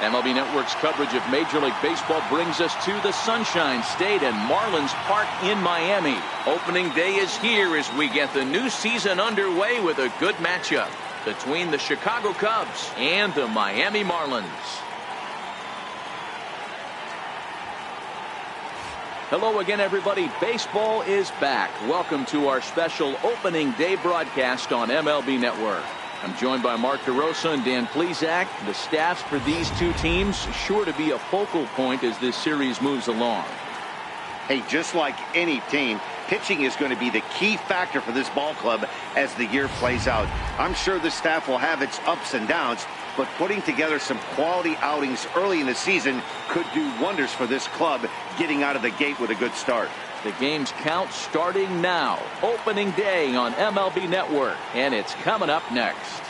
MLB Network's coverage of Major League Baseball brings us to the Sunshine State and Marlins Park in Miami. Opening day is here as we get the new season underway with a good matchup between the Chicago Cubs and the Miami Marlins. Hello again, everybody. Baseball is back. Welcome to our special opening day broadcast on MLB Network. I'm joined by Mark DeRosa and Dan Plesac. The staffs for these two teams sure to be a focal point as this series moves along. Hey, just like any team, pitching is going to be the key factor for this ball club as the year plays out. I'm sure the staff will have its ups and downs, but putting together some quality outings early in the season could do wonders for this club getting out of the gate with a good start. The game's count starting now. Opening day on MLB Network, and it's coming up next.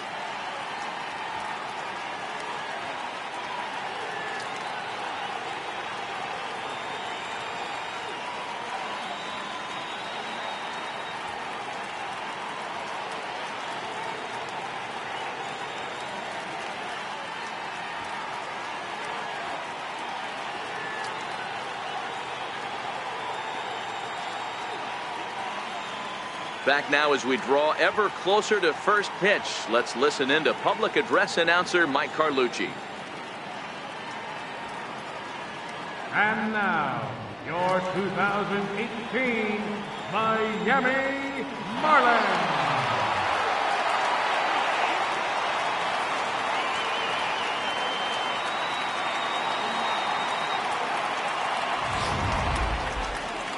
Back now as we draw ever closer to first pitch. Let's listen in to public address announcer Mike Carlucci. And now, your 2018 Miami Marlins.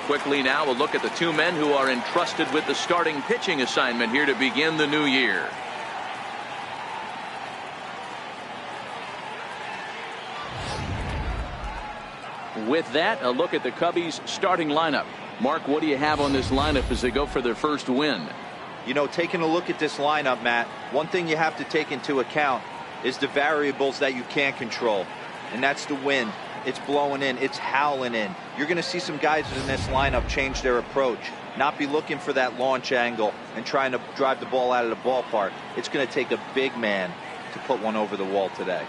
Quickly now, a look at the two men who are entrusted with the starting pitching assignment here to begin the new year. With that, a look at the Cubbies' starting lineup. Mark, what do you have on this lineup as they go for their first win? You know, taking a look at this lineup, Matt, one thing you have to take into account is the variables that you can't control, and that's the wind. It's blowing in, it's howling in. You're going to see some guys in this lineup change their approach, not be looking for that launch angle and trying to drive the ball out of the ballpark. It's going to take a big man to put one over the wall today.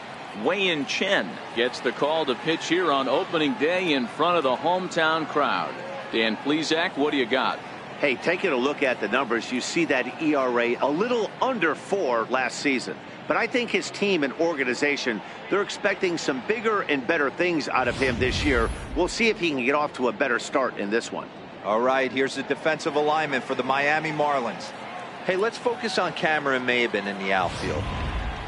Wei-Yin Chen gets the call to pitch here on opening day in front of the hometown crowd. Dan Plesac, what do you got? Hey, taking a look at the numbers, you see that ERA a little under 4 last season. But I think his team and organization, they're expecting some bigger and better things out of him this year. We'll see if he can get off to a better start in this one. All right, here's the defensive alignment for the Miami Marlins. Hey, let's focus on Cameron Maybin in the outfield.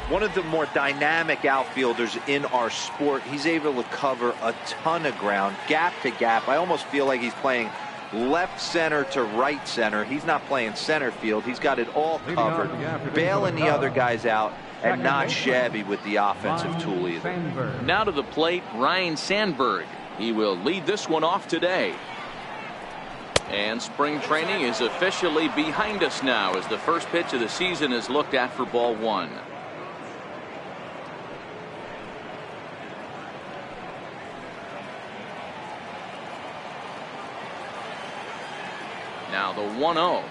One of the more dynamic outfielders in our sport. He's able to cover a ton of ground, gap to gap. I almost feel like he's playing left center to right center. He's not playing center field. He's got it all covered, bailing the other guys out, and not shabby with the offensive tool either. Now to the plate, Ryne Sandberg. He will lead this one off today. And spring training is officially behind us now as the first pitch of the season is looked at for ball one. Now the 1-0.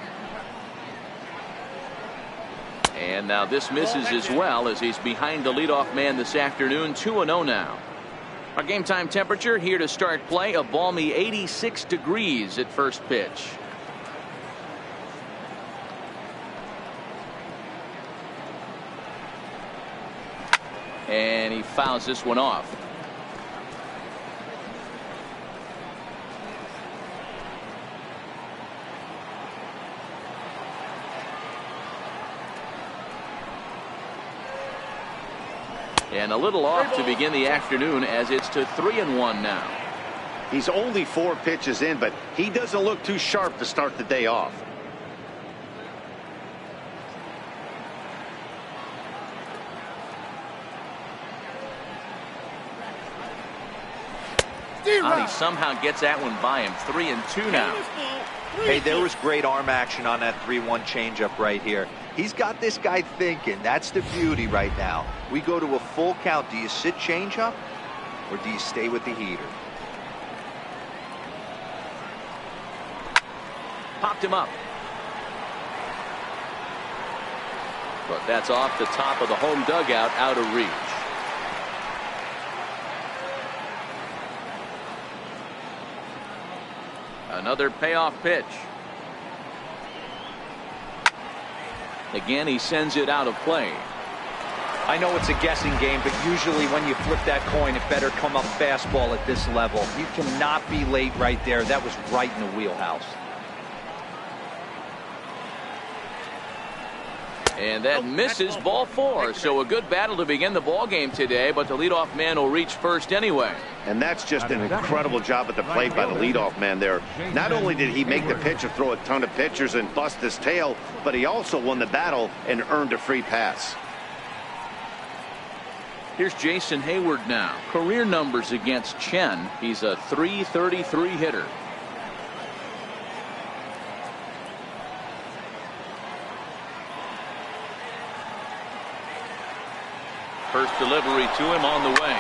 And now this misses as well as he's behind the leadoff man this afternoon. 2-0 now. Our game time temperature here to start play, a balmy 86 degrees at first pitch. And he fouls this one off. And a little off to begin the afternoon as it's to 3-1 now. He's only 4 pitches in, but he doesn't look too sharp to start the day off. He somehow gets that one by him. 3-2 now. Hey, there was great arm action on that 3-1 changeup right here. He's got this guy thinking. That's the beauty right now. We go to a full count. Do you sit changeup or do you stay with the heater? Popped him up. But that's off the top of the home dugout, out of reach. Another payoff pitch. Again, he sends it out of play. I know it's a guessing game, but usually when you flip that coin, it better come up fastball at this level. You cannot be late right there. That was right in the wheelhouse. And that misses, ball 4. So a good battle to begin the ball game today, but the leadoff man will reach first anyway. And that's just an incredible job at the plate by the leadoff man there. Not only did he make the pitch and throw a ton of pitchers and bust his tail, but he also won the battle and earned a free pass. Here's Jason Hayward now. Career numbers against Chen. He's a .333 hitter. First delivery to him on the way.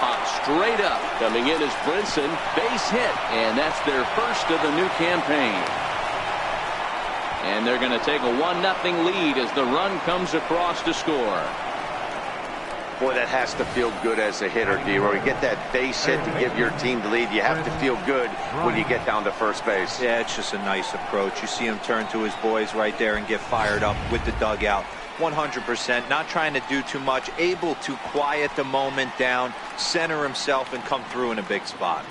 Hot straight up. Coming in is Brinson. Base hit. And that's their first of the new campaign. And they're going to take a 1-0 lead as the run comes across to score. Boy, that has to feel good as a hitter, D-Roy. You get that base hit to give your team the lead. You have to feel good when you get down to first base. Yeah, it's just a nice approach. You see him turn to his boys right there and get fired up with the dugout. 100%, not trying to do too much, able to quiet the moment down, center himself, and come through in a big spot.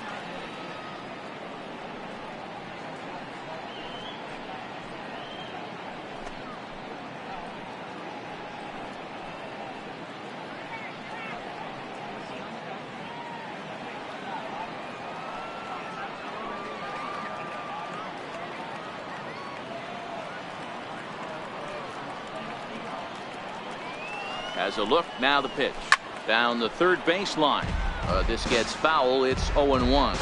Has a look, now the pitch. Down the third baseline. This gets foul. It's 0-1.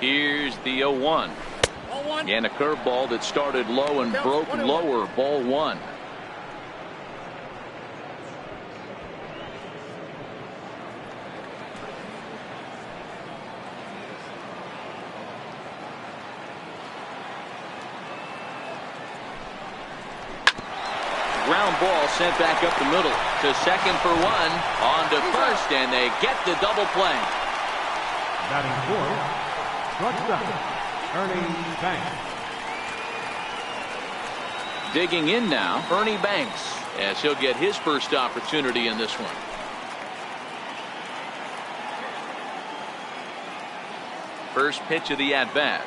Here's the 0-1. And a curveball that started low and broke lower. Ball 1. Ground ball sent back up the middle to second for 1. On to first, and they get the double play. Batting fourth, shortstop, Ernie Banks. Digging in now, Ernie Banks, as he'll get his first opportunity in this one. First pitch of the at-bat.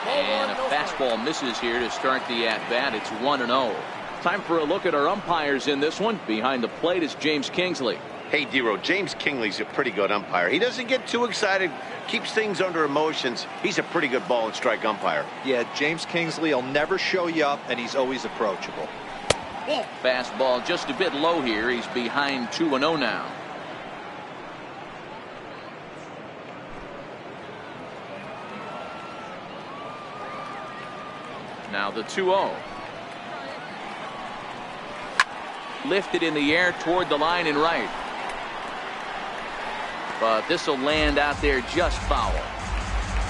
And a fastball misses here to start the at-bat. It's 1-0. Time for a look at our umpires in this one. Behind the plate is James Kingsley. Hey, D-Roy, James Kingsley's a pretty good umpire. He doesn't get too excited, keeps things under emotions. He's a pretty good ball and strike umpire. Yeah, James Kingsley will never show you up, and he's always approachable. Fastball just a bit low here. He's behind 2-0 now. Now the 2-0. Lifted in the air toward the line and right. But this will land out there just foul.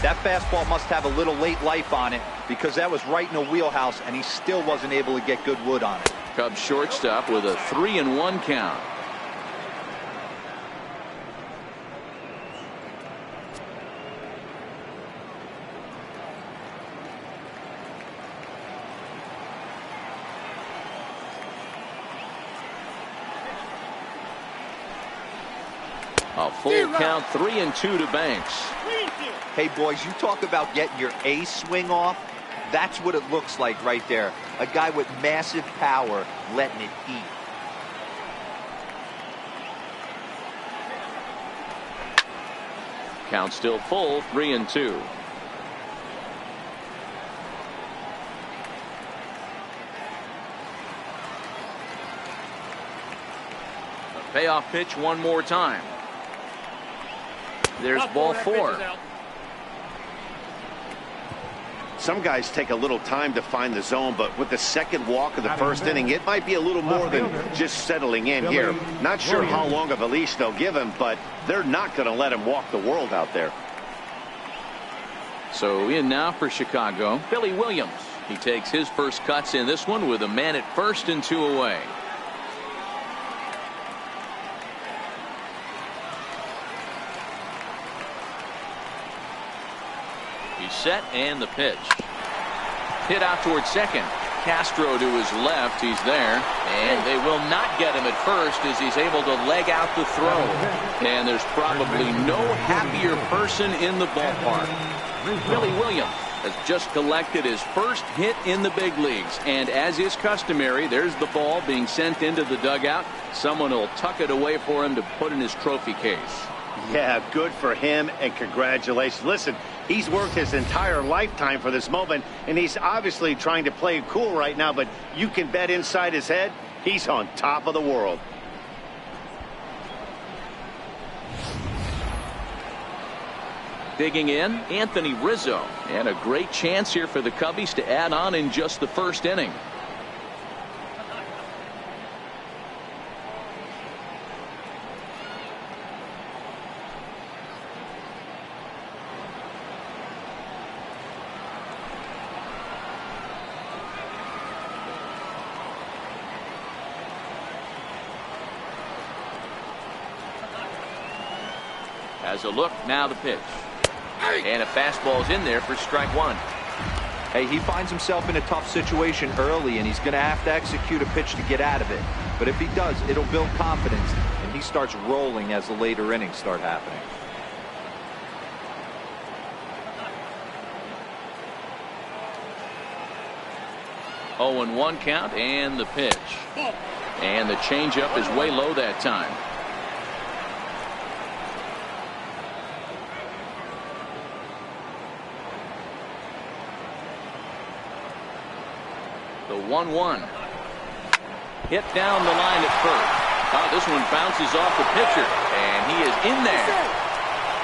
That fastball must have a little late life on it because that was right in the wheelhouse and he still wasn't able to get good wood on it. Cubs shortstop with a 3-1 count. A full count, 3-2 to Banks. Hey, boys, you talk about getting your A swing off. That's what it looks like right there. A guy with massive power letting it eat. Count still full, 3-2. A payoff pitch one more time. There's ball 4. Some guys take a little time to find the zone, but with the second walk of the first inning, it might be a little more than just settling in here. Not sure how long of a leash they'll give him, but they're not going to let him walk the world out there. So in now for Chicago, Billy Williams. He takes his first cuts in this one with a man at first and 2 away. He's set and the pitch. Hit out towards second. Castro to his left. He's there. And they will not get him at first as he's able to leg out the throw. And there's probably no happier person in the ballpark. Billy Williams has just collected his first hit in the big leagues. And as is customary, there's the ball being sent into the dugout. Someone will tuck it away for him to put in his trophy case. Yeah, good for him, and congratulations. Listen, he's worked his entire lifetime for this moment, and he's obviously trying to play it cool right now, but you can bet inside his head, he's on top of the world. Digging in, Anthony Rizzo. And a great chance here for the Cubbies to add on in just the first inning. As a look, now the pitch. And a fastball's in there for strike one. Hey, he finds himself in a tough situation early, and he's going to have to execute a pitch to get out of it. But if he does, it'll build confidence, and he starts rolling as the later innings start happening. Oh, and 1 count, and the pitch. And the changeup is way low that time. The 1-1. Hit down the line at first. Oh, this one bounces off the pitcher, and he is in there.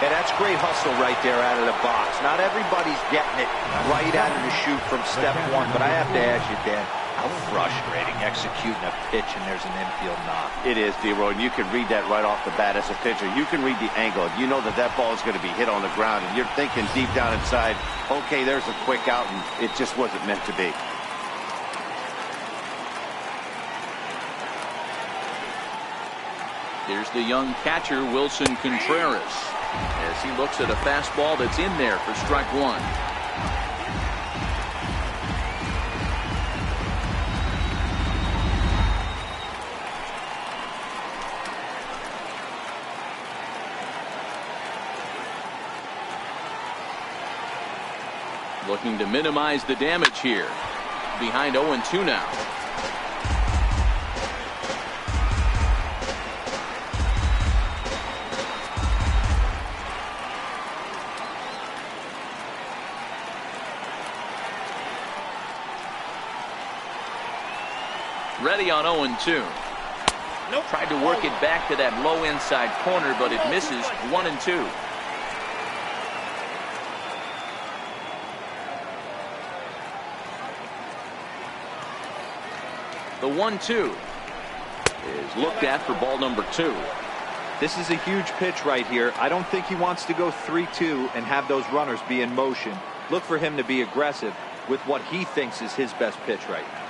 Yeah, that's great hustle right there out of the box. Not everybody's getting it right out of the chute from step one, but I have to ask you, Dan, how frustrating executing a pitch and there's an infield knock. It is, D-Roy, and you can read that right off the bat as a pitcher. You can read the angle. You know that that ball is going to be hit on the ground, and you're thinking deep down inside, okay, there's a quick out, and it just wasn't meant to be. Here's the young catcher, Wilson Contreras, as he looks at a fastball that's in there for strike one. Looking to minimize the damage here. Behind 0-2 now. Ready on 0-2. Nope. Tried to work it back to that low inside corner, but it misses. 1-2. The 1-2 is looked at for ball number 2. This is a huge pitch right here. I don't think he wants to go 3-2 and have those runners be in motion. Look for him to be aggressive with what he thinks is his best pitch right now.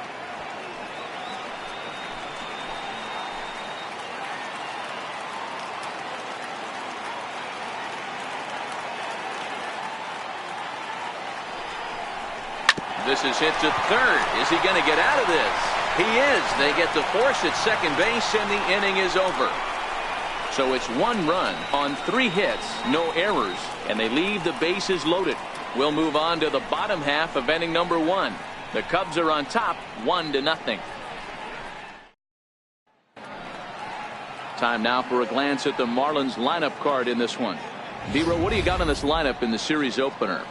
This is hit to third. Is he going to get out of this? He is. They get the force at second base, and the inning is over. So it's 1 run on 3 hits, no errors, and they leave the bases loaded. We'll move on to the bottom half of inning number 1. The Cubs are on top, 1-0. Time now for a glance at the Marlins lineup card in this one. D-Row, what do you got on this lineup in the series opener?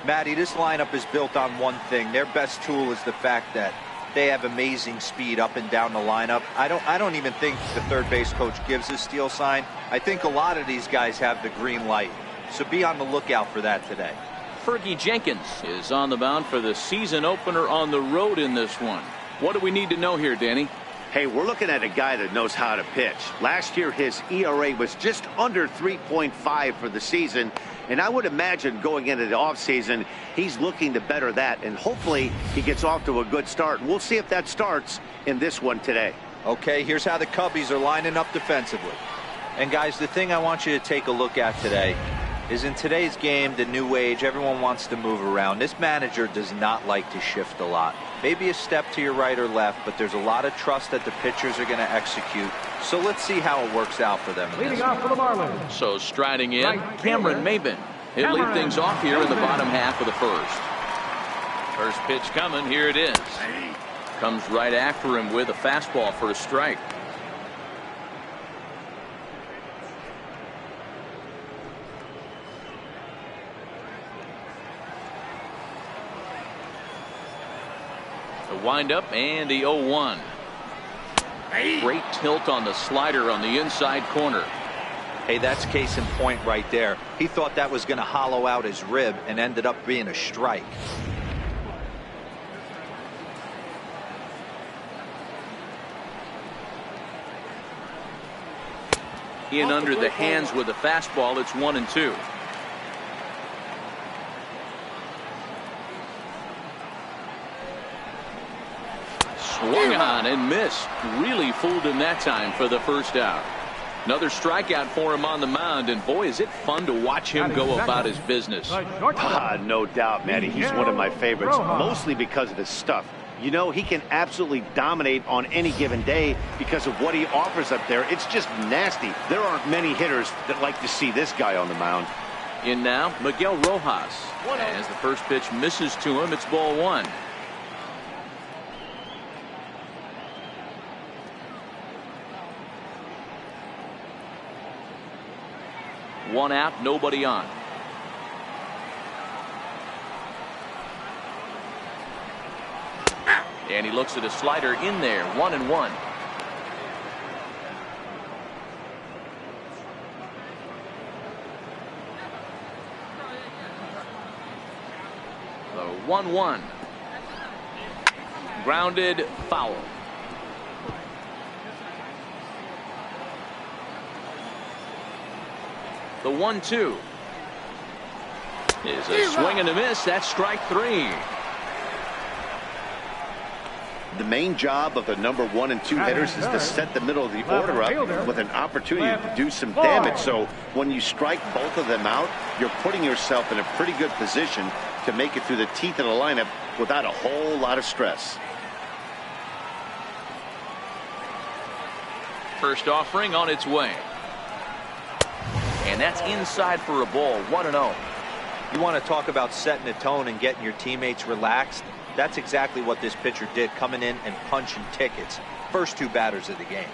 Matty, this lineup is built on one thing. Their best tool is the fact that they have amazing speed up and down the lineup. I don't even think the third base coach gives a steal sign. I think a lot of these guys have the green light. So be on the lookout for that today. Fergie Jenkins is on the mound for the season opener on the road in this one. What do we need to know here, Danny? Hey, we're looking at a guy that knows how to pitch. Last year, his ERA was just under 3.5 for the season. And I would imagine going into the offseason, he's looking to better that. And hopefully he gets off to a good start. And we'll see if that starts in this one today. Okay, here's how the Cubbies are lining up defensively. And guys, the thing I want you to take a look at today is in today's game, the new age, everyone wants to move around. This manager does not like to shift a lot. Maybe a step to your right or left, but there's a lot of trust that the pitchers are going to execute. So let's see how it works out for them. Leading off for the Marlins. So striding in, Cameron Maybin. He'll lead things off here in the bottom half of the first. First pitch coming, here it is. Comes right after him with a fastball for a strike. The windup and the 0-1. Great tilt on the slider on the inside corner. Hey, that's case in point right there. He thought that was going to hollow out his rib and ended up being a strike. In under the hands with a fastball. It's 1-2. Swung on and missed. Really fooled him that time for the first out. Another strikeout for him on the mound, and boy, is it fun to watch him go about his business. No doubt, Matty. He's one of my favorites, mostly because of his stuff. You know, he can absolutely dominate on any given day because of what he offers up there. It's just nasty. There aren't many hitters that like to see this guy on the mound. In now, Miguel Rojas. As the first pitch misses to him, it's ball one. One out, nobody on. And he looks at a slider in there, 1-1. The 1-1. Grounded foul. The 1-2 is a swing and a miss. That's strike three. The main job of the number 1 and 2 hitters is to set the middle of the order up with an opportunity to do some damage. So when you strike both of them out, you're putting yourself in a pretty good position to make it through the teeth of the lineup without a whole lot of stress. First offering on its way. And that's inside for a ball. 1-0. You want to talk about setting a tone and getting your teammates relaxed? That's exactly what this pitcher did, coming in and punching tickets. First two batters of the game.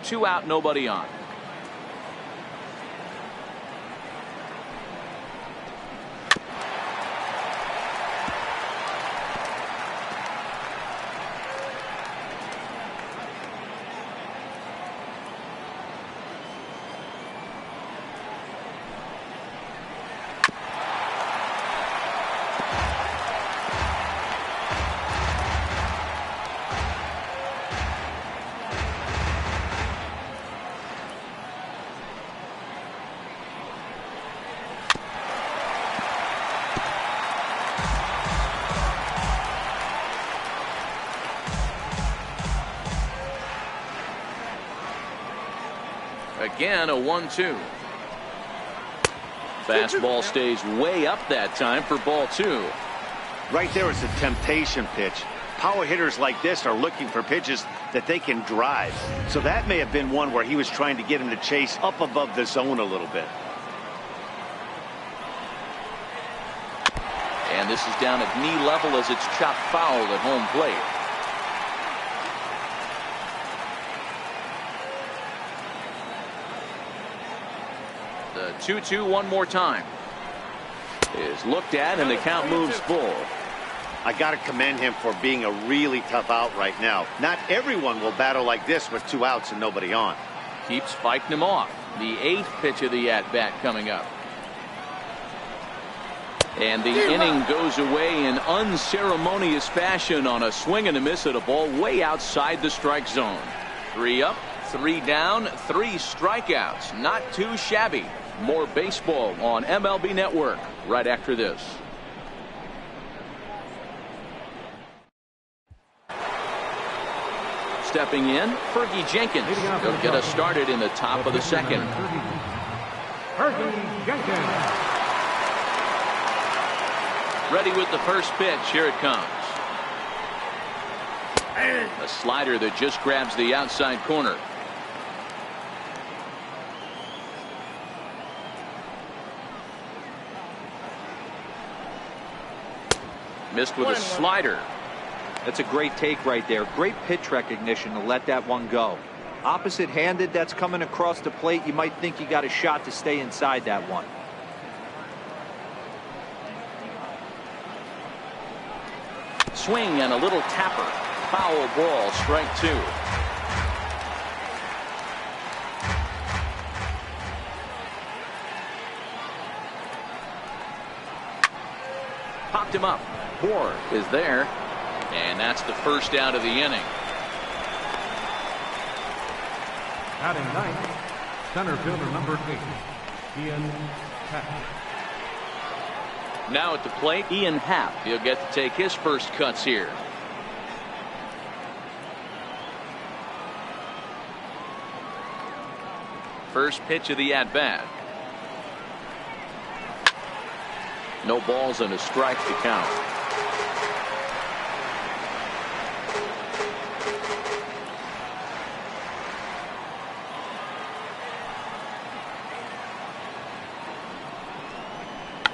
Two out, nobody on. Again, a 1-2. Fastball stays way up that time for ball two. Right there is a temptation pitch. Power hitters like this are looking for pitches that they can drive. So that may have been one where he was trying to get him to chase up above the zone a little bit. And this is down at knee level as it's chopped foul at home plate. The 2-2 one more time is looked at, and the count moves full. I got to commend him for being a really tough out right now. Not everyone will battle like this with 2 outs and nobody on. Keeps fighting him off. The 8th pitch of the at-bat coming up. And the inning goes away in unceremonious fashion on a swing and a miss at a ball way outside the strike zone. 3 up, 3 down, 3 strikeouts. Not too shabby. More baseball on MLB Network right after this. Stepping in, Fergie Jenkins. He'll get us started in the top of the second. Fergie Jenkins. Ready with the first pitch. Here it comes. A slider that just grabs the outside corner. Missed with a slider. That's a great take right there. Great pitch recognition to let that one go. Opposite handed, that's coming across the plate. You might think you got a shot to stay inside that one. Swing and a little tapper. Foul ball, strike 2. Popped him up. Moore is there. And that's the first out of the inning. Batting ninth, center fielder number 8, Ian Happ. Now at the plate, Ian Happ. He'll get to take his first cuts here. First pitch of the at-bat. No balls and a strike to count.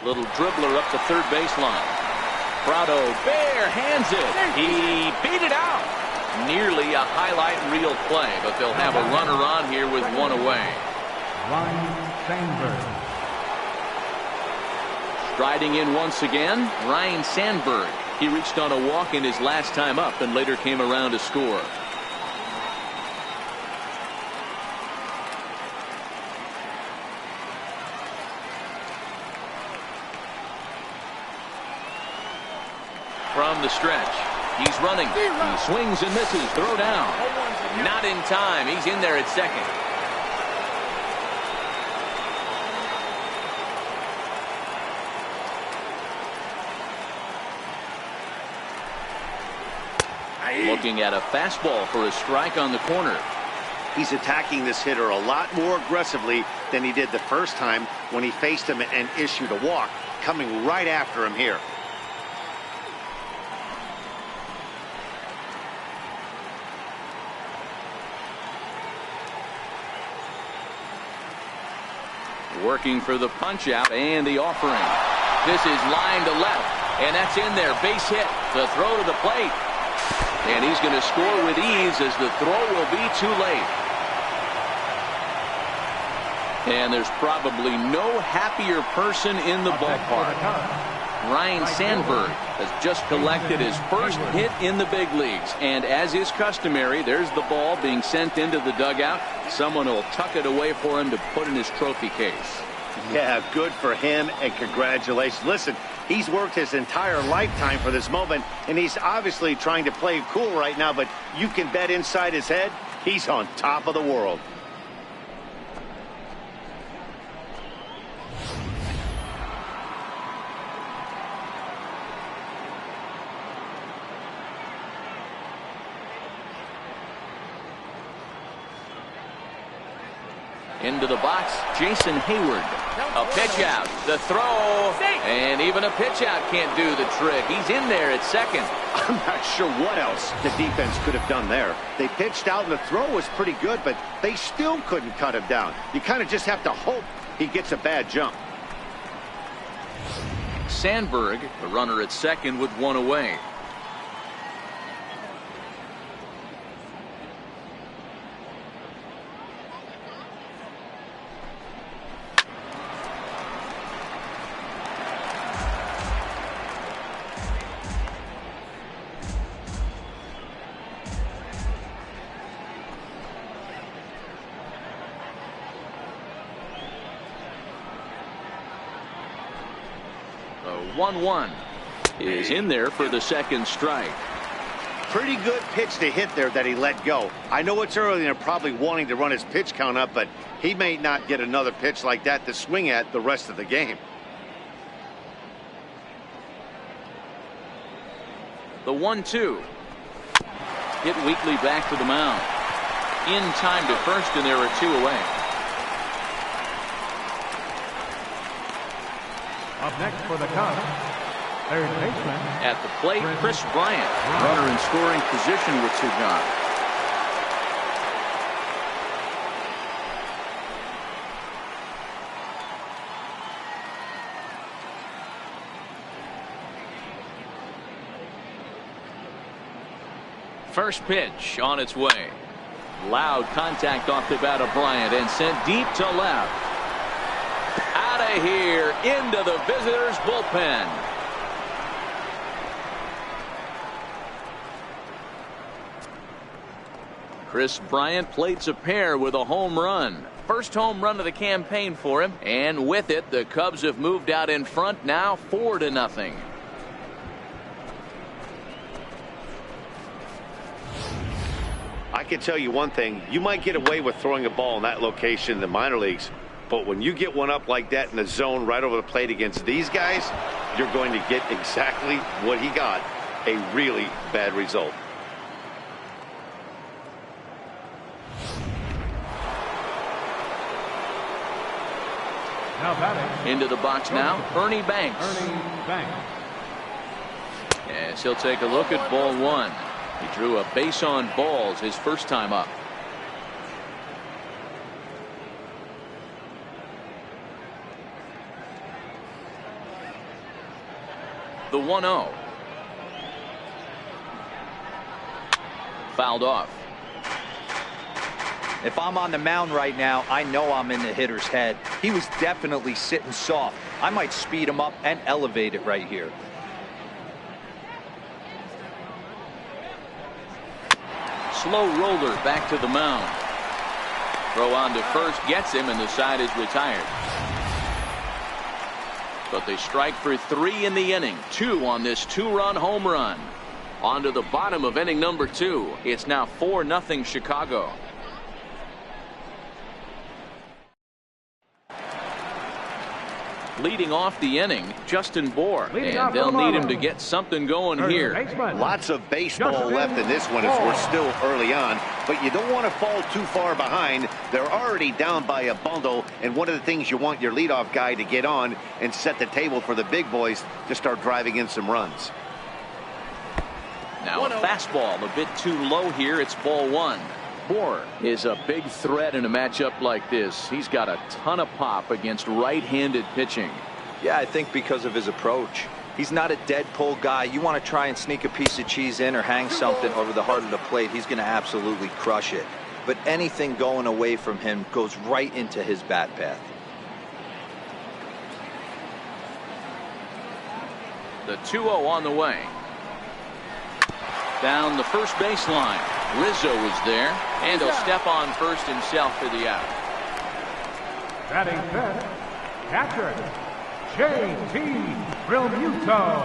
Little dribbler up the third baseline. Prado bare hands it. He beat it out. Nearly a highlight reel play, but they'll have a runner on here with one away. Ryan Sandberg. Striding in once again, Ryan Sandberg. He reached on a walk in his last time up and later came around to score. From the stretch, he's running. He swings and misses. Throw down. Not in time. He's in there at second. Looking at a fastball for a strike on the corner. He's attacking this hitter a lot more aggressively than he did the first time when he faced him and issued a walk. Coming right after him here. Working for the punch out and the offering. This is line to left, and that's in there. Base hit. The throw to the plate. And he's going to score with ease as the throw will be too late. And there's probably no happier person in the ballpark. Ryan Sandberg has just collected his first hit in the big leagues. And as is customary, there's the ball being sent into the dugout. Someone will tuck it away for him to put in his trophy case. Yeah, good for him, and congratulations. Listen, he's worked his entire lifetime for this moment, and he's obviously trying to play it cool right now, but you can bet inside his head, he's on top of the world. Into the box, Jason Hayward. A pitch out, the throw, and even a pitch out can't do the trick. He's in there at second. I'm not sure what else the defense could have done there. They pitched out and the throw was pretty good, but they still couldn't cut him down. You kind of just have to hope he gets a bad jump. Sandberg, the runner at second with one away. The 1-1 is in there for the second strike. Pretty good pitch to hit there that he let go. I know it's early and they're probably wanting to run his pitch count up, but he may not get another pitch like that to swing at the rest of the game. The 1-2. Hit weakly back to the mound. In time to first, and there are 2 away. Up next for the Cubs, third baseman. At the plate, Chris Bryant. Runner in scoring position with 2 gone. First pitch on its way. Loud contact off the bat of Bryant and sent deep to left. Out of here into the visitors' bullpen. Chris Bryant plates a pair with a home run. First home run of the campaign for him, and with it the Cubs have moved out in front now 4-0. I can tell you one thing, you might get away with throwing a ball in that location in the minor leagues, but when you get one up like that in the zone right over the plate against these guys, you're going to get exactly what he got, a really bad result. Now batting. Into the box now, Ernie Banks. Ernie Banks. As he'll take a look at ball 1. He drew a base on balls his first time up. The 1-0. Fouled off. If I'm on the mound right now, I know I'm in the hitter's head. He was definitely sitting soft. I might speed him up and elevate it right here. Slow roller back to the mound. Throw on to first gets him, and the side is retired. But they strike for 3 in the inning. 2 on this 2-run home run. On to the bottom of inning number 2. It's now 4-0 Chicago. Leading off the inning, Justin Bohr, and they'll need him to get something going here. Lots of baseball left in this one as we're still early on, but you don't want to fall too far behind. They're already down by a bundle, and one of the things you want your leadoff guy to get on and set the table for the big boys to start driving in some runs. Now a fastball a bit too low here. It's ball 1. Bohr is a big threat in a matchup like this. He's got a ton of pop against right-handed pitching. Yeah, I think because of his approach. He's not a dead pull guy. You want to try and sneak a piece of cheese in or hang something over the heart of the plate, he's going to absolutely crush it. But anything going away from him goes right into his bat path. The 2-0 on the way. Down the first baseline. Rizzo is there, and he'll step on first himself for the out. Batting fifth, catcher, J.T. Realmuto.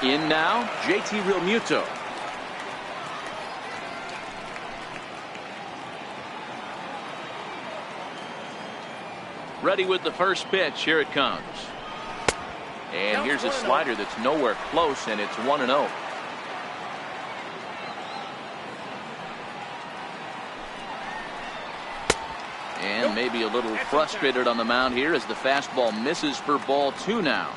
In now, J.T. Realmuto. Ready with the first pitch. Here it comes. And here's a slider that's nowhere close, and it's 1-0. And maybe a little frustrated on the mound here as the fastball misses for ball 2 now.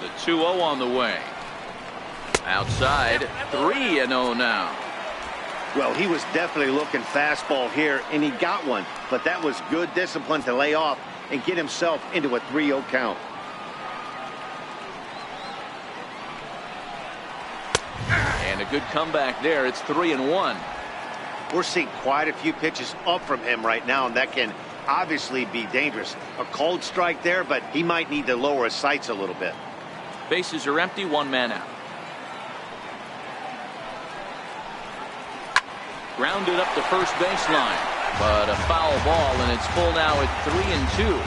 The 2-0 on the way. Outside, 3-0 now. Well, he was definitely looking fastball here, and he got one. But that was good discipline to lay off and get himself into a 3-0 count. And a good comeback there. It's 3-1. We're seeing quite a few pitches up from him right now, and that can obviously be dangerous. A cold strike there, but he might need to lower his sights a little bit. Bases are empty, 1 man out. Grounded up the first baseline, but a foul ball, and it's full now at 3-2.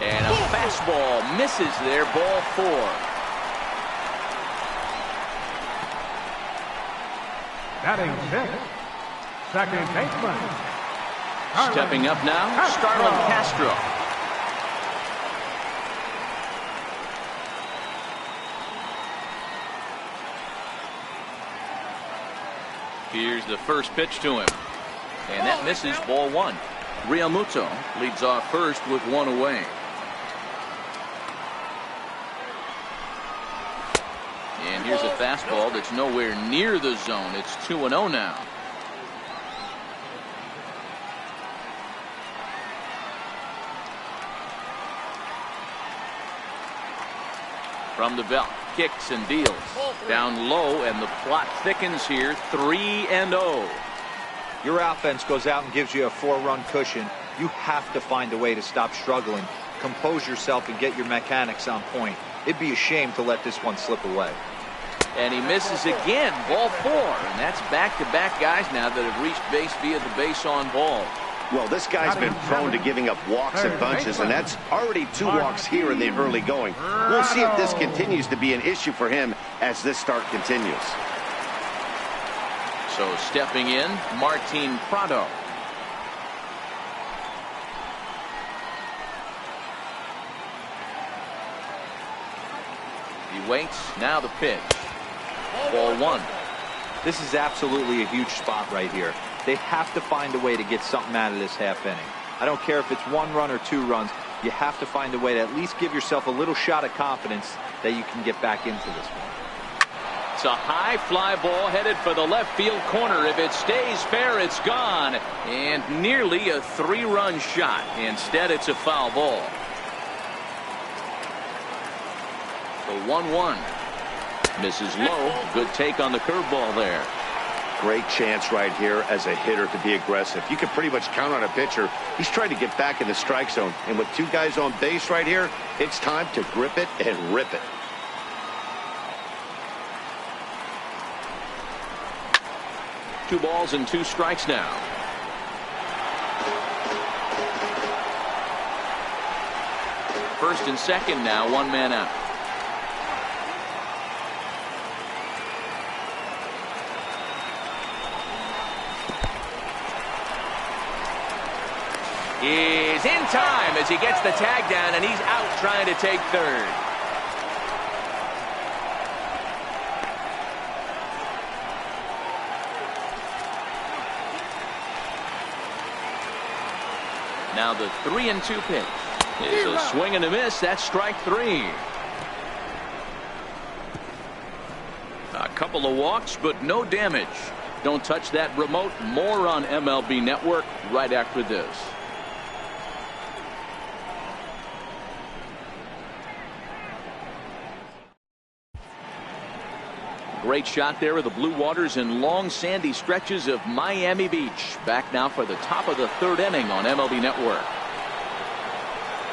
And a fastball misses there, ball 4. Batting 6th, second baseman. Stepping up now, Starlin Castro. Here's the first pitch to him, and that misses, ball 1. Realmuto leads off first with 1 away. And here's a fastball that's nowhere near the zone. It's 2-0 now. From the belt, kicks and deals. Down low, and the plot thickens here, 3-0. Your offense goes out and gives you a 4-run cushion. You have to find a way to stop struggling, compose yourself, and get your mechanics on point. It'd be a shame to let this one slip away. And he misses again, ball 4. And that's back-to-back guys now that have reached base via the base on ball. Well, this guy's been prone to giving up walks and bunches, and that's already 2 walks here in the early going. We'll see if this continues to be an issue for him as this start continues. So stepping in, Martin Prado. He waits, now the pitch. Ball 1. This is absolutely a huge spot right here. They have to find a way to get something out of this half inning. I don't care if it's 1 run or 2 runs. You have to find a way to at least give yourself a little shot of confidence that you can get back into this one. It's a high fly ball headed for the left field corner. If it stays fair, it's gone. And nearly a 3-run shot. Instead, it's a foul ball. The 1-1. Misses low. Good take on the curveball there. Great chance right here as a hitter to be aggressive. You can pretty much count on a pitcher. He's trying to get back in the strike zone. And with 2 guys on base right here, it's time to grip it and rip it. Two balls and 2 strikes now. First and second now, 1 man out. Is in time as he gets the tag down, and he's out trying to take third. Now the 3-2 pitch is a swing and a miss. That's strike 3. A couple of walks, but no damage. Don't touch that remote. More on MLB Network right after this. Great shot there of the blue waters and long sandy stretches of Miami Beach. Back now for the top of the 3rd inning on MLB Network.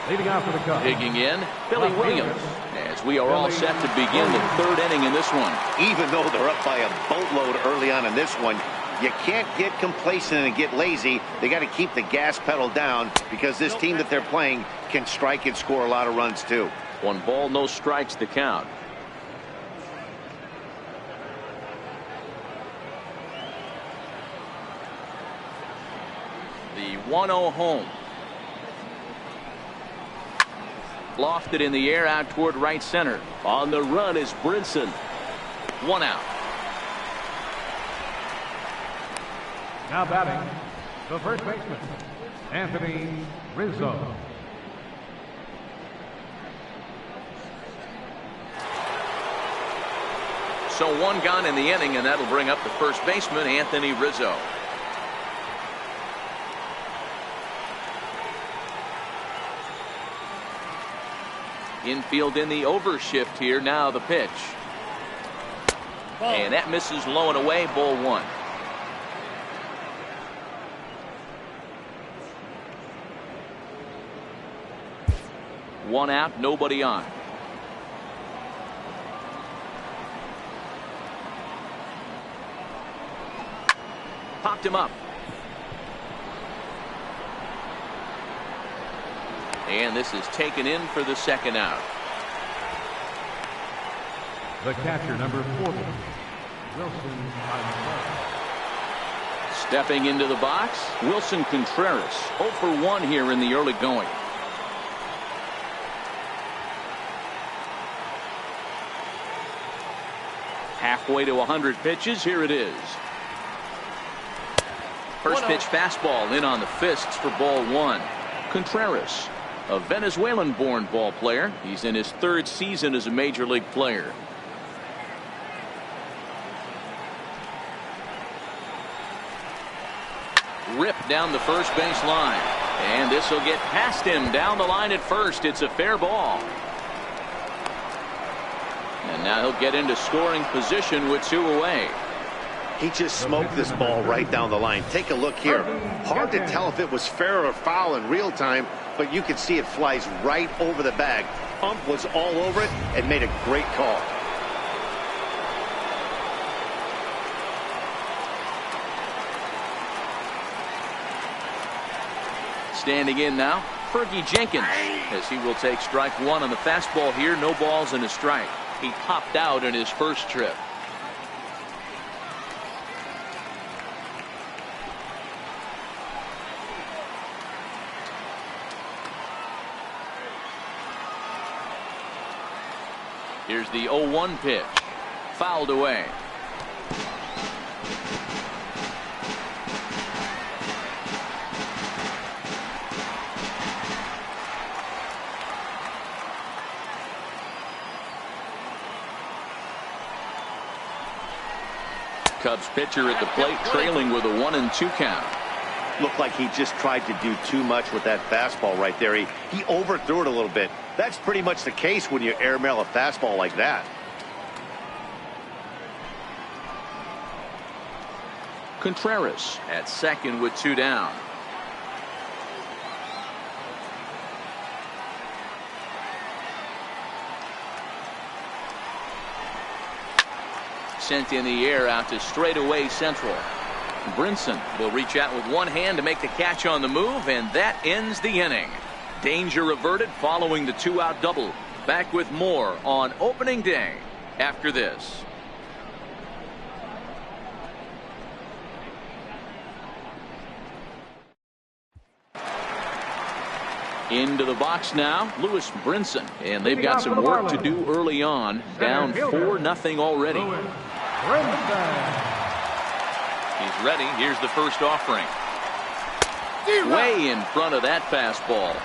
Leading off for the Cubs. Digging in, Billy Williams. As we are all set to begin the 3rd inning in this one. Even though they're up by a boatload early on in this one, you can't get complacent and get lazy. They got to keep the gas pedal down because this team that they're playing can strike and score a lot of runs too. 1 ball, no strikes to count. The 1-0 home. Lofted in the air out toward right center. On the run is Brinson. 1 out. Now batting, the first baseman, Anthony Rizzo. So 1 gone in the inning, and that'll bring up the first baseman, Anthony Rizzo. Infield in the overshift here. Now the pitch. And that misses low and away. Ball 1. One out, nobody on. popped him up. And this is taken in for the second out. The catcher, number 40, Wilson. Stepping into the box, Wilson Contreras, 0 for 1 here in the early going. Halfway to 100 pitches, here it is. First pitch fastball in on the fists for ball 1. Contreras, a Venezuelan-born ball player. He's in his 3rd season as a major league player. Ripped down the first base line. And this will get past him down the line at first. It's a fair ball. And now he'll get into scoring position with 2 away. He just smoked this ball right down the line. Take a look here. Hard to tell if it was fair or foul in real time, but you can see it flies right over the bag. Ump was all over it and made a great call. Standing in now, Fergie Jenkins, as he will take strike 1 on the fastball here. No balls and a strike. He popped out in his first trip. Here's the 0-1 pitch. Fouled away. Cubs pitcher at the plate, trailing with a 1-2 count. Looked like he just tried to do too much with that fastball right there. He overthrew it a little bit. That's pretty much the case when you airmail a fastball like that. Contreras at second with 2 down. Sent in the air out to straightaway central. Brinson will reach out with one hand to make the catch on the move, and that ends the inning. Danger averted following the 2-out double. Back with more on opening day after this. Into the box now, Lewis Brinson, and they've got some work to do early on. Down 4-0 already. He's ready. Here's the first offering. Way in front of that fastball.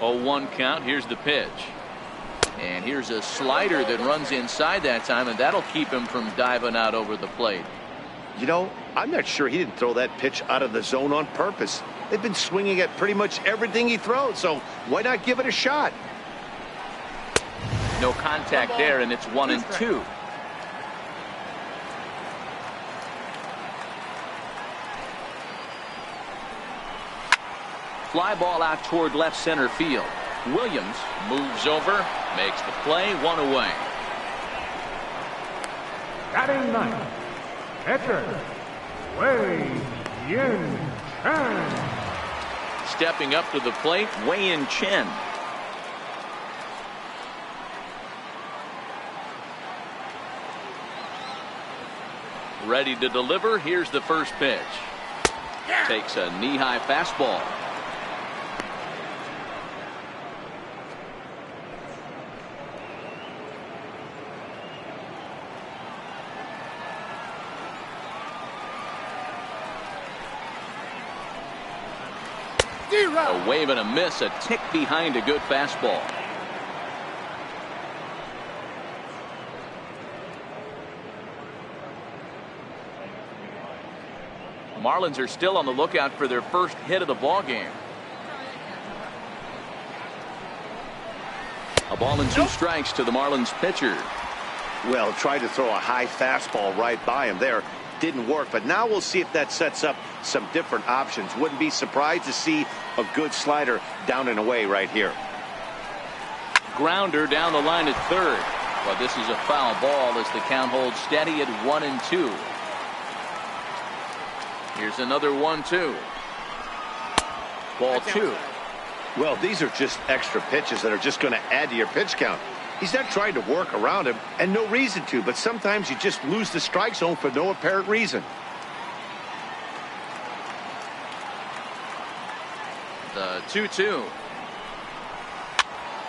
Oh, 1 count. Here's the pitch. And here's a slider that runs inside that time, and that'll keep him from diving out over the plate. You know, I'm not sure he didn't throw that pitch out of the zone on purpose. They've been swinging at pretty much everything he throws, so why not give it a shot? No contact there, and it's 1-2. Fly ball out toward left center field. Williams moves over, makes the play, 1 away. Batting 9th, pitcher, Wei-Yin Chen. Stepping up to the plate, Wei-Yin Chen. Ready to deliver. Here's the first pitch. Takes a knee-high fastball. A wave and a miss, a tick behind a good fastball. Marlins are still on the lookout for their first hit of the ball game. A ball and 2 strikes to the Marlins pitcher. Well, tried to throw a high fastball right by him there. Didn't work, but now we'll see if that sets up some different options. Wouldn't be surprised to see a good slider down and away right here. grounder down the line at third. But this is a foul ball as the count holds steady at 1-2. Here's another 1-2. Ball 2. Well, these are just extra pitches that are just going to add to your pitch count. He's not trying to work around him, and no reason to, but sometimes you just lose the strike zone for no apparent reason. The 2-2.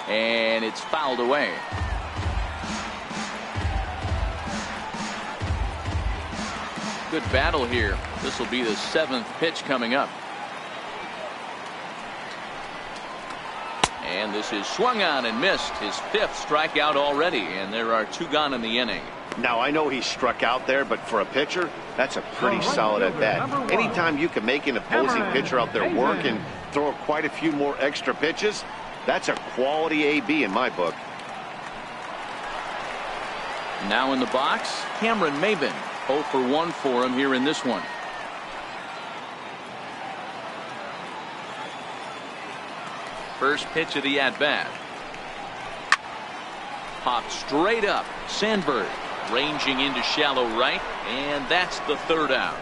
And it's fouled away. Good battle here. This will be the 7th pitch coming up. And this is swung on and missed. His 5th strikeout already, and there are 2 gone in the inning. Now, I know he struck out there, but for a pitcher, that's a pretty solid at bat. Anytime you can make an opposing pitcher out there work and throw quite a few more extra pitches, that's a quality AB in my book. Now in the box, Cameron Maybin. 0 for 1 for him here in this one. First pitch of the at-bat. Popped straight up. Sandberg ranging into shallow right, and that's the 3rd out.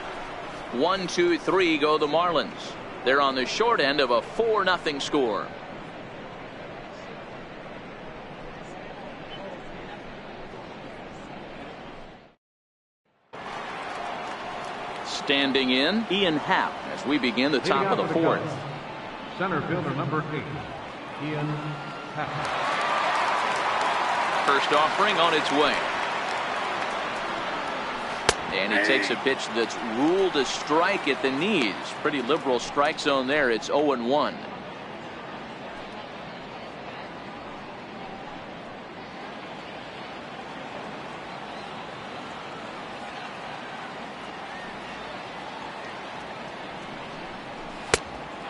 1, 2, 3 go the Marlins. They're on the short end of a 4-0 score. Standing in, Ian Happ as we begin the top of the 4th. Center fielder number 8, Ian Happ. First offering on its way. And he takes a pitch that's ruled a strike at the knees. Pretty liberal strike zone there. It's 0-1.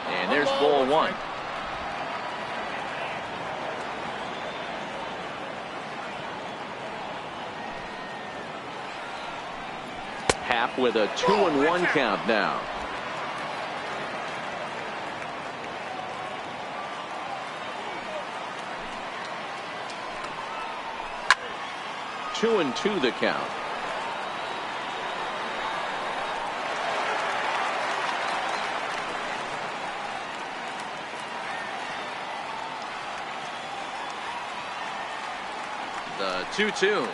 And there's ball 1. Happ with a 2-1 count now. Two and 2 the count. The 2-2.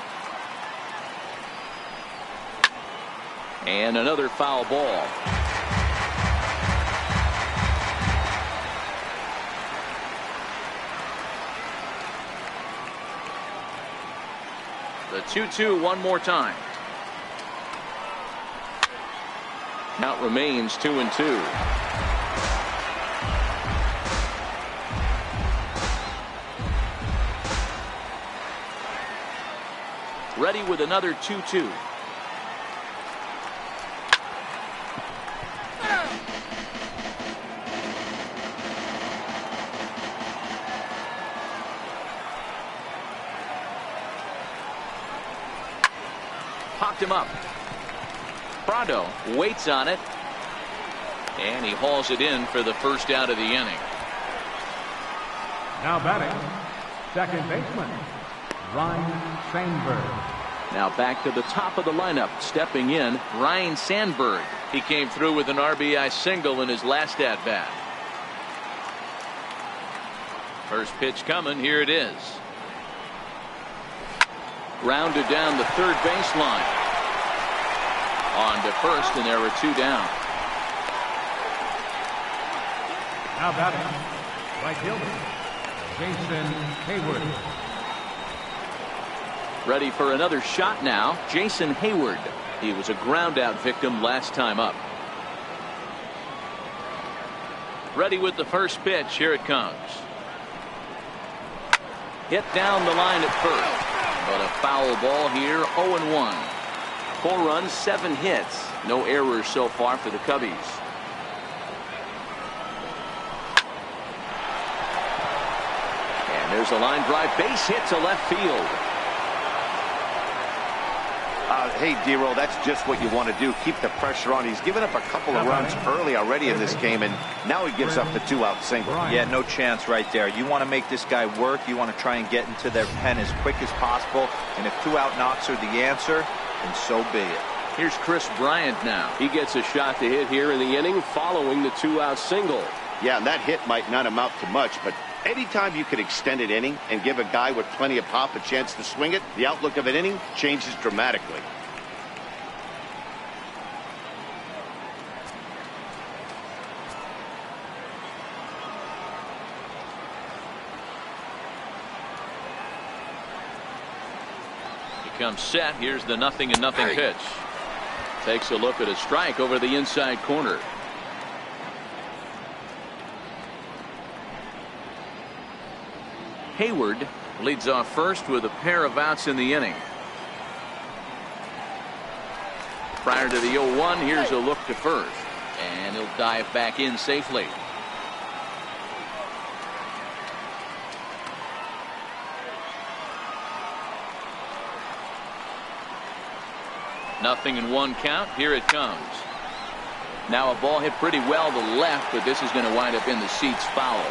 And another foul ball. The 2-2 one more time. Count remains 2-2. Ready with another 2-2. Popped him up. Prado waits on it, and he hauls it in for the first out of the inning. Now batting, second baseman, Ryan Sandberg. Now back to the top of the lineup, stepping in, Ryan Sandberg. He came through with an RBI single in his last at-bat. First pitch coming, here it is. Grounded down the third baseline. On to first, and there were 2 down. Now batting, right fielder, Jason Hayward. Ready for another shot now, Jason Hayward. He was a ground-out victim last time up. Ready with the first pitch. Here it comes. Hit down the line at first. But a foul ball here, 0-1. 4 runs, 7 hits. No errors so far for the Cubbies. And there's a line drive, base hit to left field. Hey, D-Roll, that's just what you want to do. Keep the pressure on. He's given up a couple of runs early already in this game, and now he gives up the 2-out single. Yeah, no chance right there. You want to make this guy work. You want to try and get into their pen as quick as possible. And if 2-out knocks are the answer, then so be it. Here's Chris Bryant now. He gets a shot to hit here in the inning following the 2-out single. Yeah, and that hit might not amount to much, but anytime you can extend an inning and give a guy with plenty of pop a chance to swing it, the outlook of an inning changes dramatically. He comes set. Here's the 0-0 pitch. Takes a look at a strike over the inside corner. Hayward leads off first with a pair of outs in the inning. Prior to the 0-1, here's a look to first, and he'll dive back in safely. Nothing in 1 count. Here it comes. Now a ball hit pretty well to left, but this is going to wind up in the seats foul.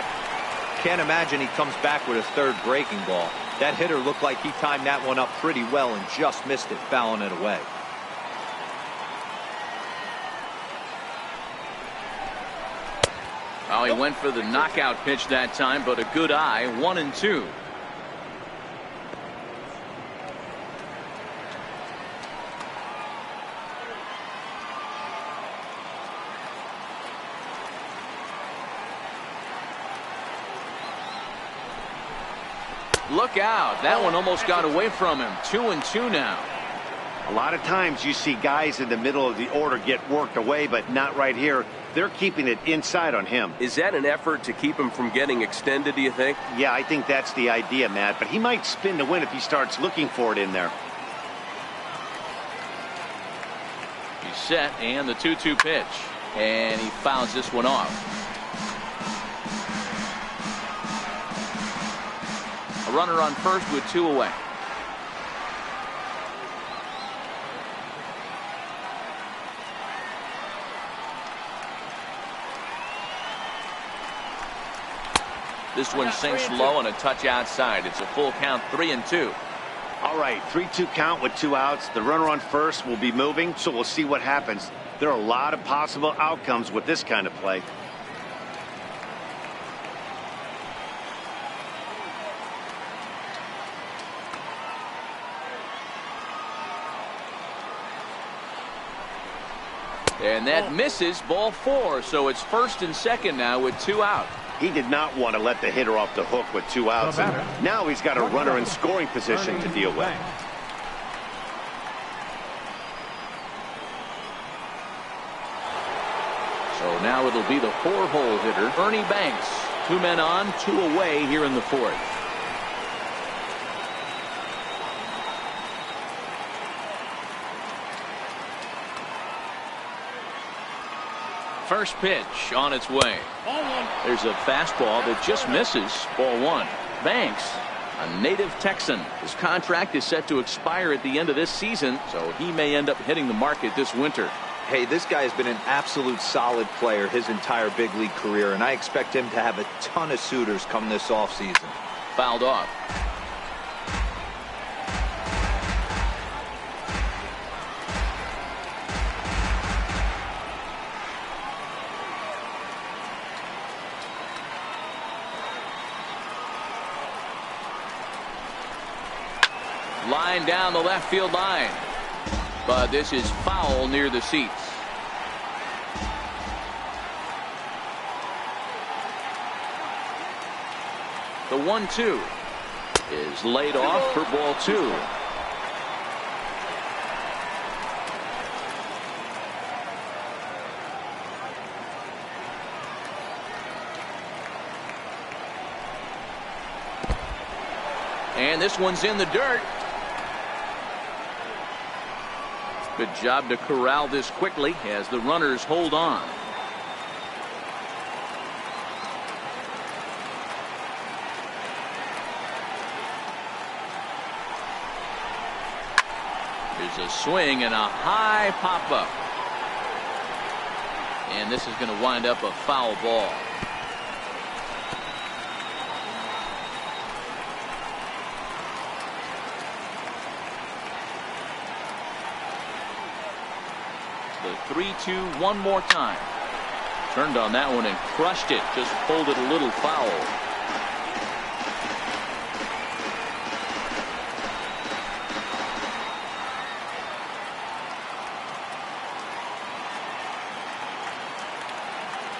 Can't imagine he comes back with a third breaking ball. That hitter looked like he timed that one up pretty well and just missed it, fouling it away. Oh, he went for the knockout pitch that time, but a good eye. 1-2. Look out. That one almost got away from him. 2-2 now. A lot of times you see guys in the middle of the order get worked away, but not right here. They're keeping it inside on him. Is that an effort to keep him from getting extended, do you think? Yeah, I think that's the idea, Matt. But he might spin to win if he starts looking for it in there. He's set, and the 2-2 pitch. And he fouls this one off. A runner on first with 2 away. This one sinks low and a touch outside. It's a full count, 3-2. All right, 3-2 count with 2 outs. The runner on first will be moving, so we'll see what happens. There are a lot of possible outcomes with this kind of play. And that misses, ball 4. So it's first and second now with 2 out. He did not want to let the hitter off the hook with 2 outs. And now he's got a runner in scoring position to deal with. So now it'll be the 4-hole hitter, Ernie Banks. 2 men on, 2 away here in the 4th. First pitch on its way. There's a fastball that just misses. Ball 1. Banks, a native Texan. His contract is set to expire at the end of this season, so he may end up hitting the market this winter. Hey, this guy has been an absolute solid player his entire big league career, and I expect him to have a ton of suitors come this offseason. Fouled off. Line down the left field line, but this is foul near the seats. The 1-2 is laid off for ball 2. And this one's in the dirt. Good job to corral this quickly as the runners hold on. There's a swing and a high pop up. And this is going to wind up a foul ball. The 3-2 one more time. Turned on that one and crushed it. Just pulled it a little foul.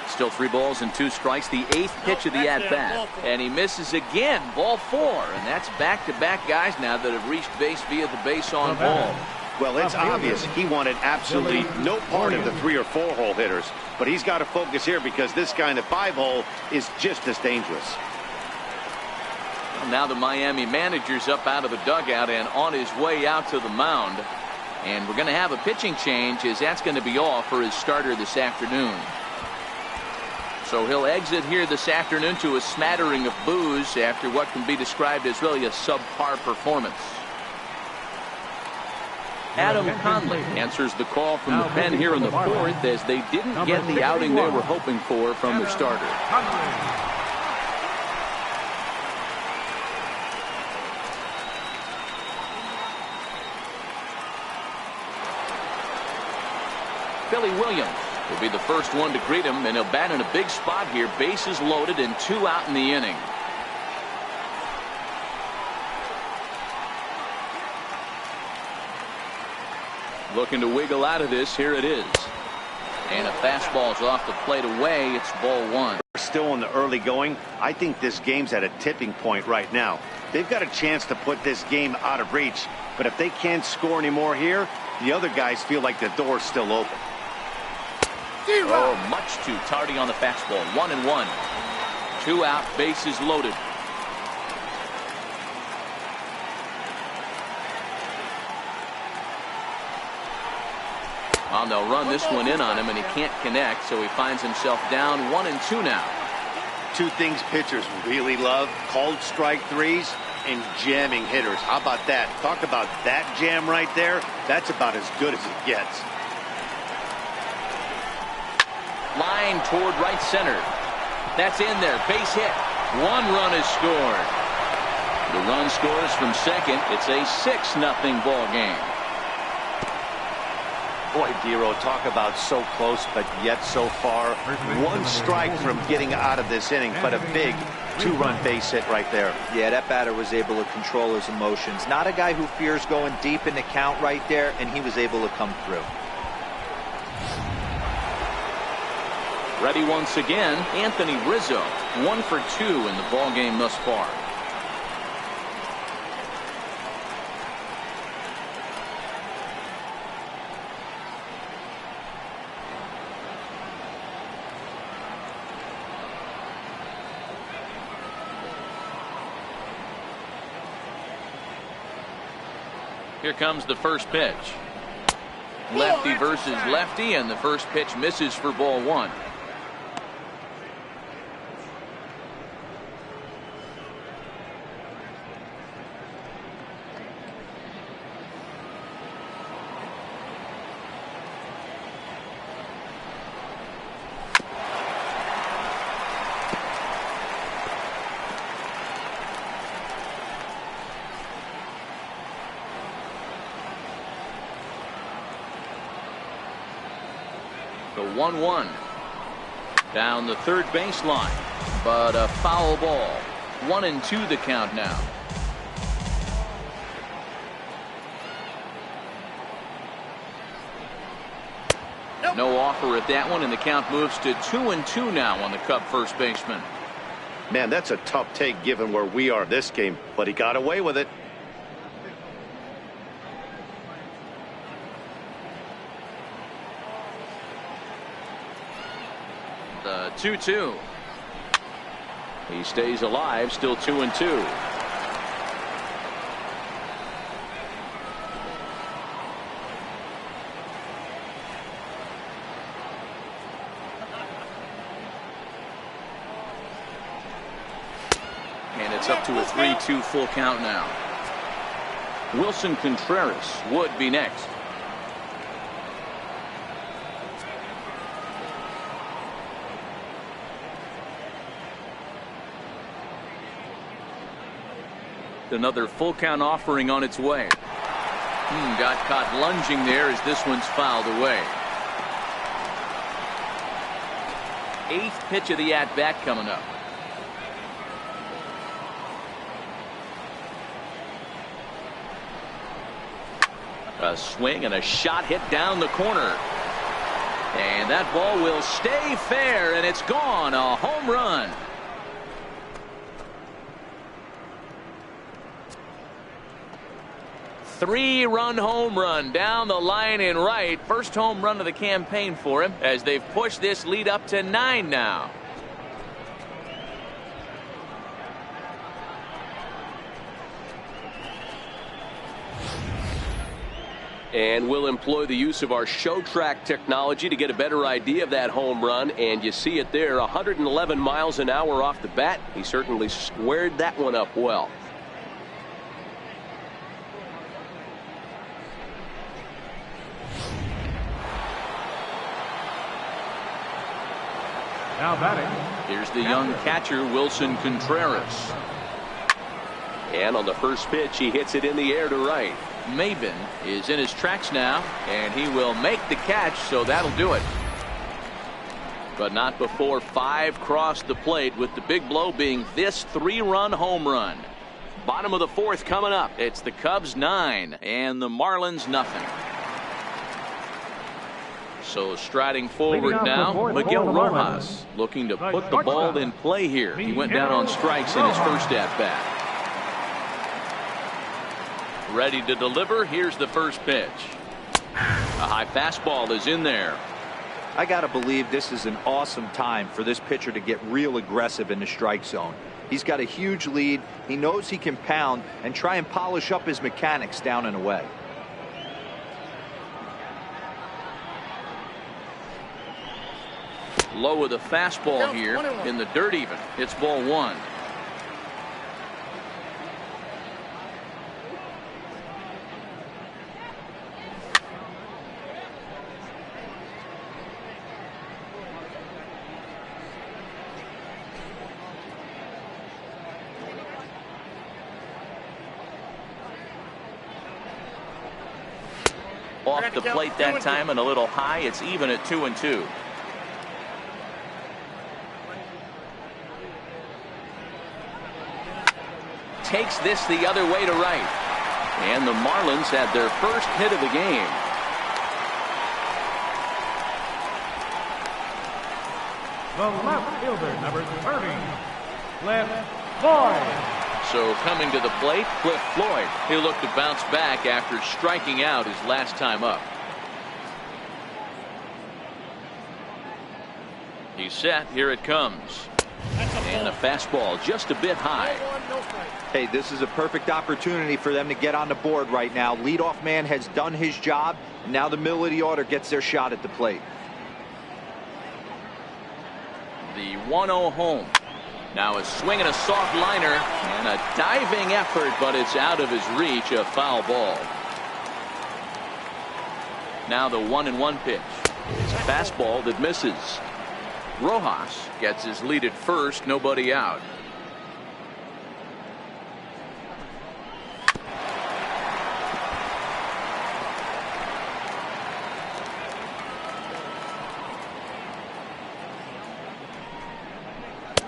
Still 3 balls and 2 strikes. The 8th pitch of the at-bat. And he misses again. Ball 4. And that's back-to-back guys now that have reached base via the base on ball. Well, it's obvious he wanted absolutely no part of the 3 or 4 hole hitters. But he's got to focus here because this guy in the 5 hole is just as dangerous. Well, now the Miami manager's up out of the dugout and on his way out to the mound. And we're going to have a pitching change, as that's going to be all for his starter this afternoon. So he'll exit here this afternoon to a smattering of boos after what can be described as really a subpar performance. Adam Conley answers the call from the pen here in the 4th, as they didn't get the outing they were hoping for from their starter. Billy Williams will be the first one to greet him, and he'll bat in a big spot here. Bases loaded and 2 out in the inning. Looking to wiggle out of this. Here it is. And a fastball's off the plate away. It's ball 1. We're still in the early going. I think this game's at a tipping point right now. They've got a chance to put this game out of reach. But if they can't score anymore here, the other guys feel like the door's still open. Oh, much too tardy on the fastball. 1-1. 2 out, bases loaded. Well, they'll run this one in on him, and he can't connect, so he finds himself down 1-2 now. 2 things pitchers really love: called strike 3s and jamming hitters. How about that? Talk about that jam right there. That's about as good as it gets. Line toward right center. That's in there. Base hit. 1 run is scored. The run scores from second. It's a 6-0 ball game. Boy, Dero, talk about so close, but yet so far. 1 strike from getting out of this inning, but a big 2-run base hit right there. Yeah, that batter was able to control his emotions. Not a guy who fears going deep in the count right there, and he was able to come through. Ready once again, Anthony Rizzo. 1 for 2 in the ball game thus far. Here comes the first pitch. Lefty versus lefty, and the first pitch misses for ball 1. The 1-1 down the third baseline, but a foul ball. 1-2 the count now. No offer at that one, and the count moves to 2-2 now on the Cub first baseman. Man, that's a tough take given where we are this game, but he got away with it. The 2-2. He stays alive, still 2-2. And it's up to a 3-2 full count now. Wilson Contreras would be next. Another full count offering on its way. Got caught lunging there as this one's fouled away. 8th pitch of the at-bat coming up. A swing and a shot hit down the corner. And that ball will stay fair, and it's gone. A home run. Three-run home run down the line in right. First home run of the campaign for him as they've pushed this lead up to 9 now. And we'll employ the use of our show track technology to get a better idea of that home run. And you see it there, 111 miles an hour off the bat. He certainly squared that one up well. Now batting. Here's the young catcher, Wilson Contreras. And on the first pitch, he hits it in the air to right. Maben is in his tracks now, and he will make the catch, so that'll do it. But not before 5 crossed the plate, with the big blow being this 3-run home run. Bottom of the 4th coming up. It's the Cubs 9 and the Marlins nothing. So striding forward now, Miguel Rojas looking to put the ball in play here. He went down on strikes in his first at-bat. Ready to deliver. Here's the first pitch. A high fastball is in there. I got to believe this is an awesome time for this pitcher to get real aggressive in the strike zone. He's got a huge lead. He knows he can pound and try and polish up his mechanics down and away. Low with a fastball here in the dirt even. It's ball 1. Off the plate that time and a little high. It's even at 2-2. Takes this the other way to right. And the Marlins had their first hit of the game. The left fielder, number 30, Cliff Floyd. So coming to the plate, Cliff Floyd. He'll look to bounce back after striking out his last time up. He's set. Here it comes. And a fastball just a bit high. Hey, this is a perfect opportunity for them to get on the board right now. Leadoff man has done his job, and now the middle of the order gets their shot at the plate. The 1-0 home. Now a swing and a soft liner and a diving effort, but it's out of his reach. A foul ball. Now the 1-1 pitch. It's a fastball that misses. Rojas gets his lead at first, nobody out.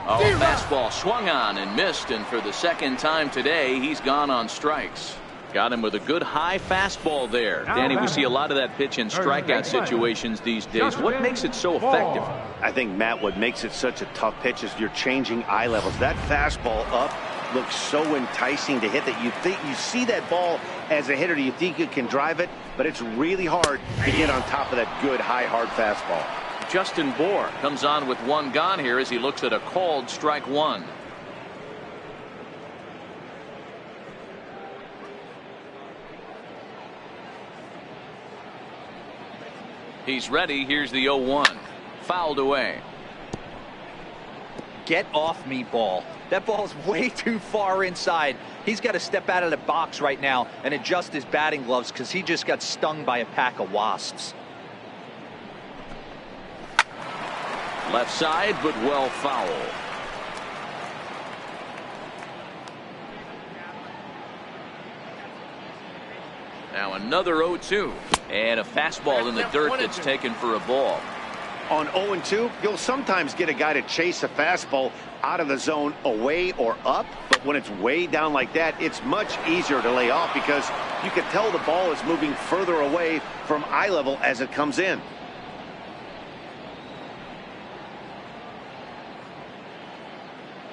Oh, fastball swung on and missed, and for the second time today, he's gone on strikes. Got him with a good high fastball there. Danny, we see a lot of that pitch in strikeout situations these days. What makes it so effective? I think, Matt, what makes it such a tough pitch is you're changing eye levels. That fastball up looks so enticing to hit that you think you see that ball as a hitter, you think you can drive it, but it's really hard to get on top of that good high hard fastball. Justin Bour comes on with one gone here as he looks at a called strike one. He's ready. Here's the 0-1. Fouled away. Get off me, ball. That ball's way too far inside. He's got to step out of the box right now and adjust his batting gloves because he just got stung by a pack of wasps. Left side, but well foul. Now another 0-2. And a fastball in the dirt that's taken for a ball. On 0-2, you'll sometimes get a guy to chase a fastball out of the zone away or up, but when it's way down like that, it's much easier to lay off because you can tell the ball is moving further away from eye level as it comes in.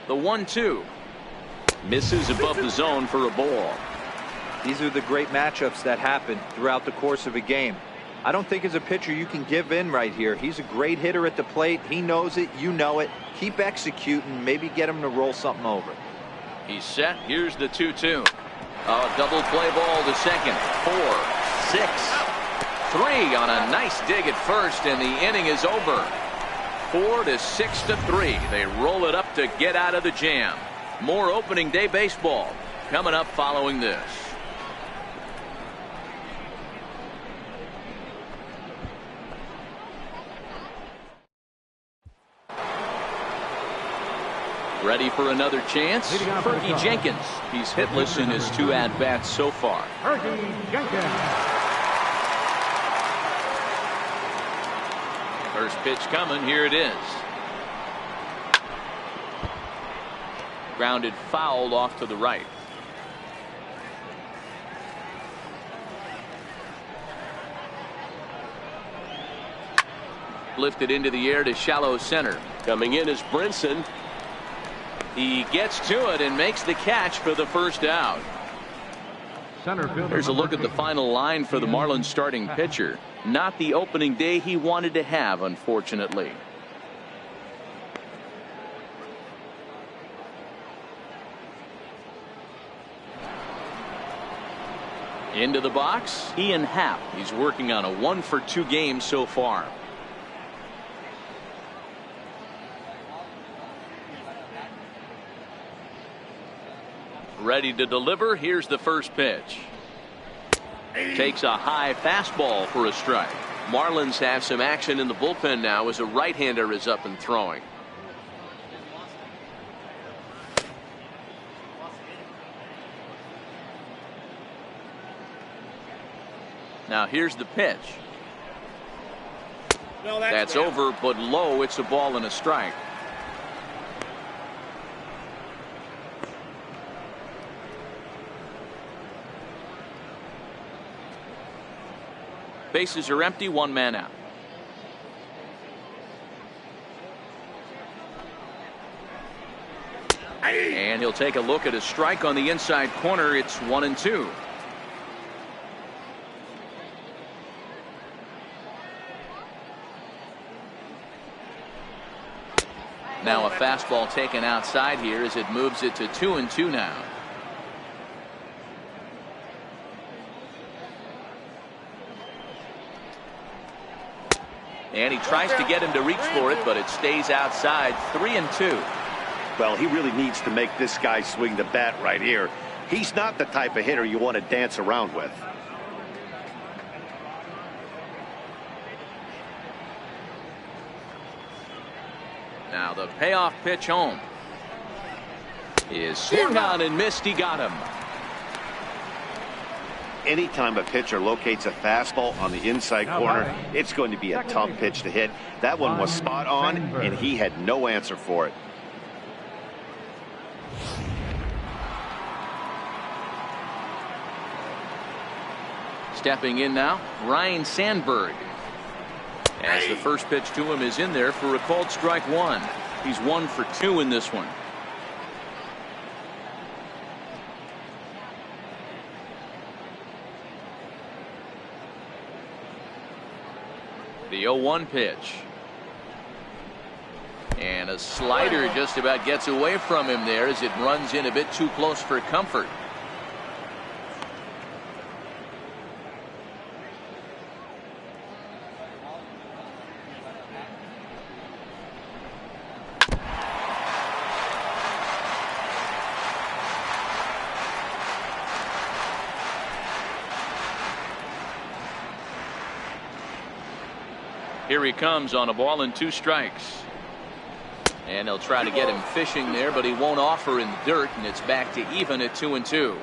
The 1-2. Misses above the zone for a ball. These are the great matchups that happen throughout the course of a game. I don't think as a pitcher you can give in right here. He's a great hitter at the plate. He knows it. You know it. Keep executing. Maybe get him to roll something over. He's set. Here's the 2-2. A double play ball to second. 4, 6, 3 on a nice dig at first, and the inning is over. 4 to 6 to 3. They roll it up to get out of the jam. More opening day baseball coming up following this. Ready for another chance? Fergie Jenkins. He's hitless in his 2 at-bats so far. Fergie Jenkins. First pitch coming. Here it is. Grounded foul off to the right. Lifted into the air to shallow center. Coming in is Brinson. He gets to it and makes the catch for the first out. Center fielder. Here's a look at the final line for the Marlins starting pitcher. Not the opening day he wanted to have, unfortunately. Into the box, Ian Happ. He's working on a 1-for-2 game so far. Ready to deliver. Here's the first pitch. Takes a high fastball for a strike. Marlins have some action in the bullpen now as a right-hander is up and throwing. Now here's the pitch. That's over, but low. It's a ball and a strike. Bases are empty, 1 man out. And he'll take a look at a strike on the inside corner. It's 1-2. Now a fastball taken outside here as it moves it to 2-2 now. And he tries to get him to reach for it, but it stays outside. 3-2. Well, he really needs to make this guy swing the bat right here. He's not the type of hitter you want to dance around with. Now the payoff pitch home is swung on and missed. He got him. Anytime a pitcher locates a fastball on the inside corner, it's going to be a tough pitch to hit. That one was spot on, and he had no answer for it. Stepping in now, Ryan Sandberg. As the first pitch to him is in there for a called strike 1. He's 1 for 2 in this one. The 0-1 pitch. And a slider just about gets away from him there as it runs in a bit too close for comfort. Here he comes on a ball and 2 strikes. And they'll try to get him fishing there, but he won't offer in the dirt, and it's back to even at 2-2.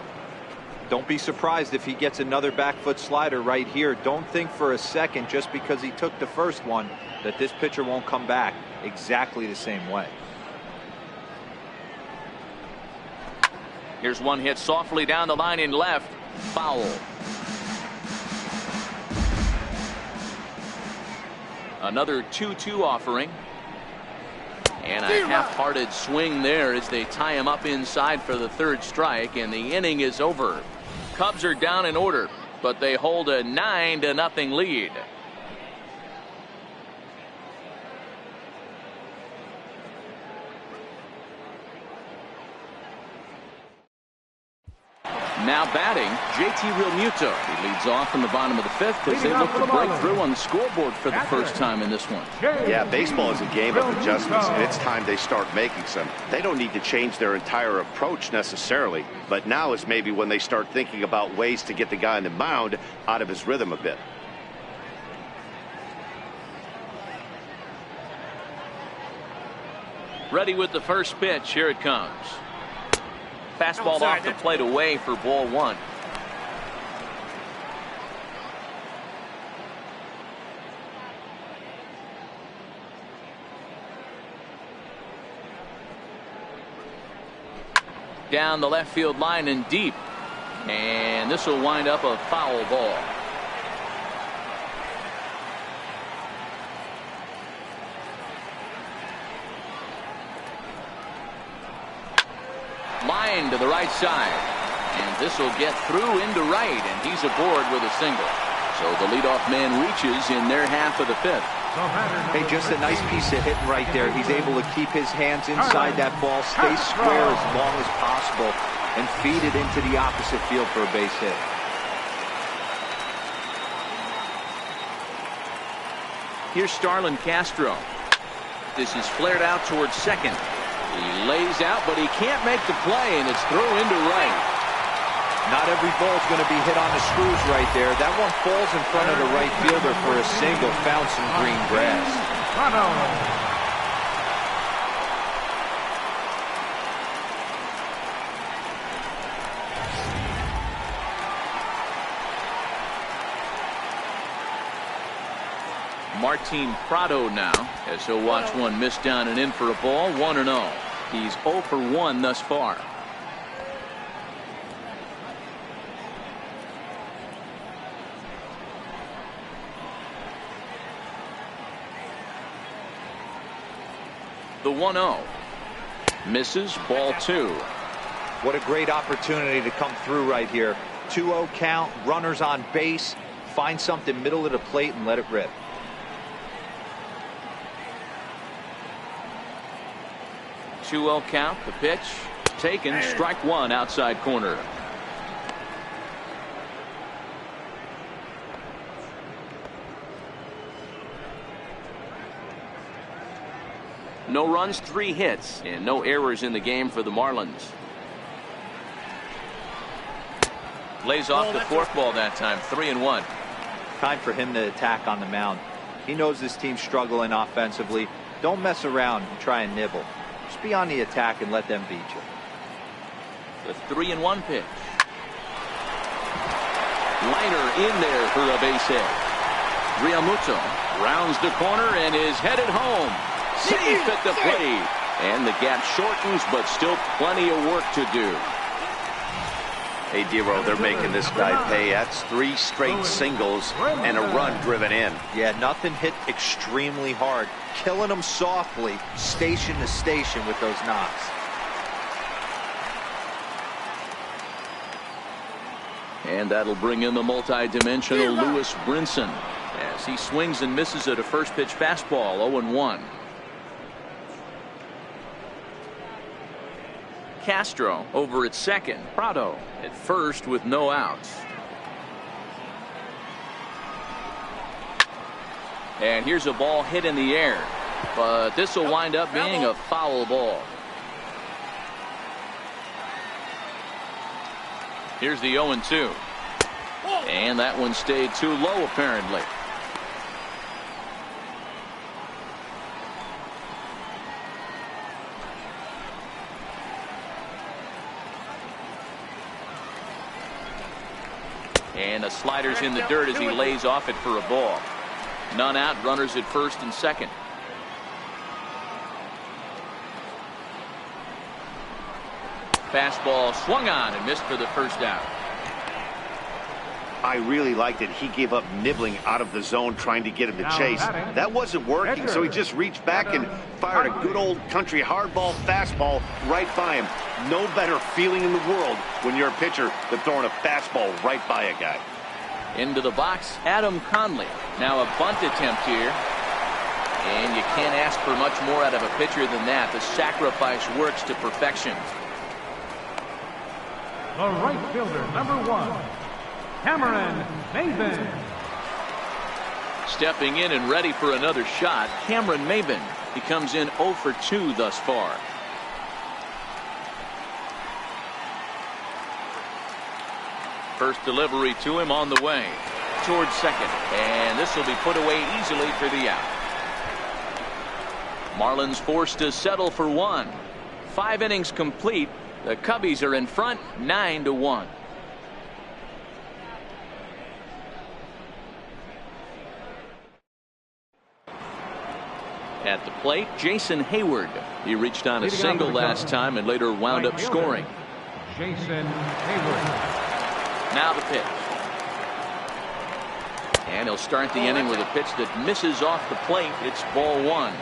Don't be surprised if he gets another back foot slider right here. Don't think for a second, just because he took the first one, that this pitcher won't come back exactly the same way. Here's one hit softly down the line in left. Foul. Another 2-2 offering. And a half-hearted swing there as they tie him up inside for the 3rd strike, and the inning is over. Cubs are down in order, but they hold a 9-0 lead. Now batting, JT Realmuto. He leads off in the bottom of the 5th as they look to break through on the scoreboard for the first time in this one. Yeah, baseball is a game of adjustments, and it's time they start making some. They don't need to change their entire approach necessarily, but now is maybe when they start thinking about ways to get the guy on the mound out of his rhythm a bit. Ready with the first pitch. Here it comes. Fastball off the plate away for ball 1. Down the left field line and deep. And this will wind up a foul ball. Line to the right side, and this will get through into right, and he's aboard with a single. So the leadoff man reaches in their half of the 5th. Hey, just a nice piece of hitting right there. He's able to keep his hands inside that ball, stay square as long as possible, and feed it into the opposite field for a base hit. Here's Starlin Castro. This is flared out towards second. He lays out, but he can't make the play, and it's thrown into right. Not every ball's going to be hit on the screws right there. That one falls in front of the right fielder for a single. Found some green grass. Martin Prado now, as he'll watch one miss down and in for a ball. 1-0. He's 0 for 1 thus far. The 1-0. Misses, ball 2. What a great opportunity to come through right here. 2-0 count, runners on base. Find something middle of the plate and let it rip. 2-0 count. The pitch taken. Strike 1 outside corner. No runs, 3 hits, and no errors in the game for the Marlins. Lays off the forkball that time. 3-1. Time for him to attack on the mound. He knows this team's struggling offensively. Don't mess around and try and nibble. Just be on the attack and let them beat you. The 3-1 pitch. Liner in there for a base hit. Realmuto rounds the corner and is headed home. Safe at the plate. And the gap shortens, but still plenty of work to do. Hey, Dero, they're making this guy pay. That's 3 straight singles and a run driven in. Yeah, nothing hit extremely hard. Killing them softly, station to station with those knocks. And that'll bring in the multi-dimensional Lewis Brinson as he swings and misses at a first pitch fastball. 0-1. Castro over at second. Prado at first with no outs. And here's a ball hit in the air, but this will wind up being a foul ball. Here's the 0-2. And that one stayed too low apparently. And the slider's in the dirt as he lays off it for a ball. None out, runners at first and second. Fastball swung on and missed for the first out. I really liked it. He gave up nibbling out of the zone trying to get him to chase. That wasn't working, so he just reached back and fired a good old country hardball fastball right by him. No better feeling in the world when you're a pitcher than throwing a fastball right by a guy. Into the box, Adam Conley. Now a bunt attempt here. And you can't ask for much more out of a pitcher than that. The sacrifice works to perfection. The right fielder, number 1, Cameron Maven. Stepping in and ready for another shot, Cameron Maven. He comes in 0 for 2 thus far. First delivery to him on the way towards second, and this will be put away easily for the out. Marlins forced to settle for 1. 5 innings complete. The Cubbies are in front 9-1. At the plate, Jason Hayward. He reached on a single last time and later wound up scoring. Jason Hayward. Now the pitch. And he'll start the inning with a pitch that misses off the plate. It's ball 1.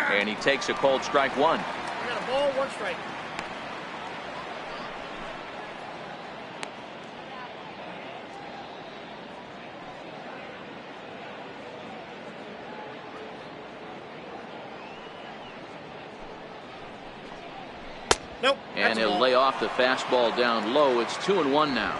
And he takes a cold strike 1. I got a ball, 1 strike. Nope. And he'll lay off the fastball down low. It's 2-1 now.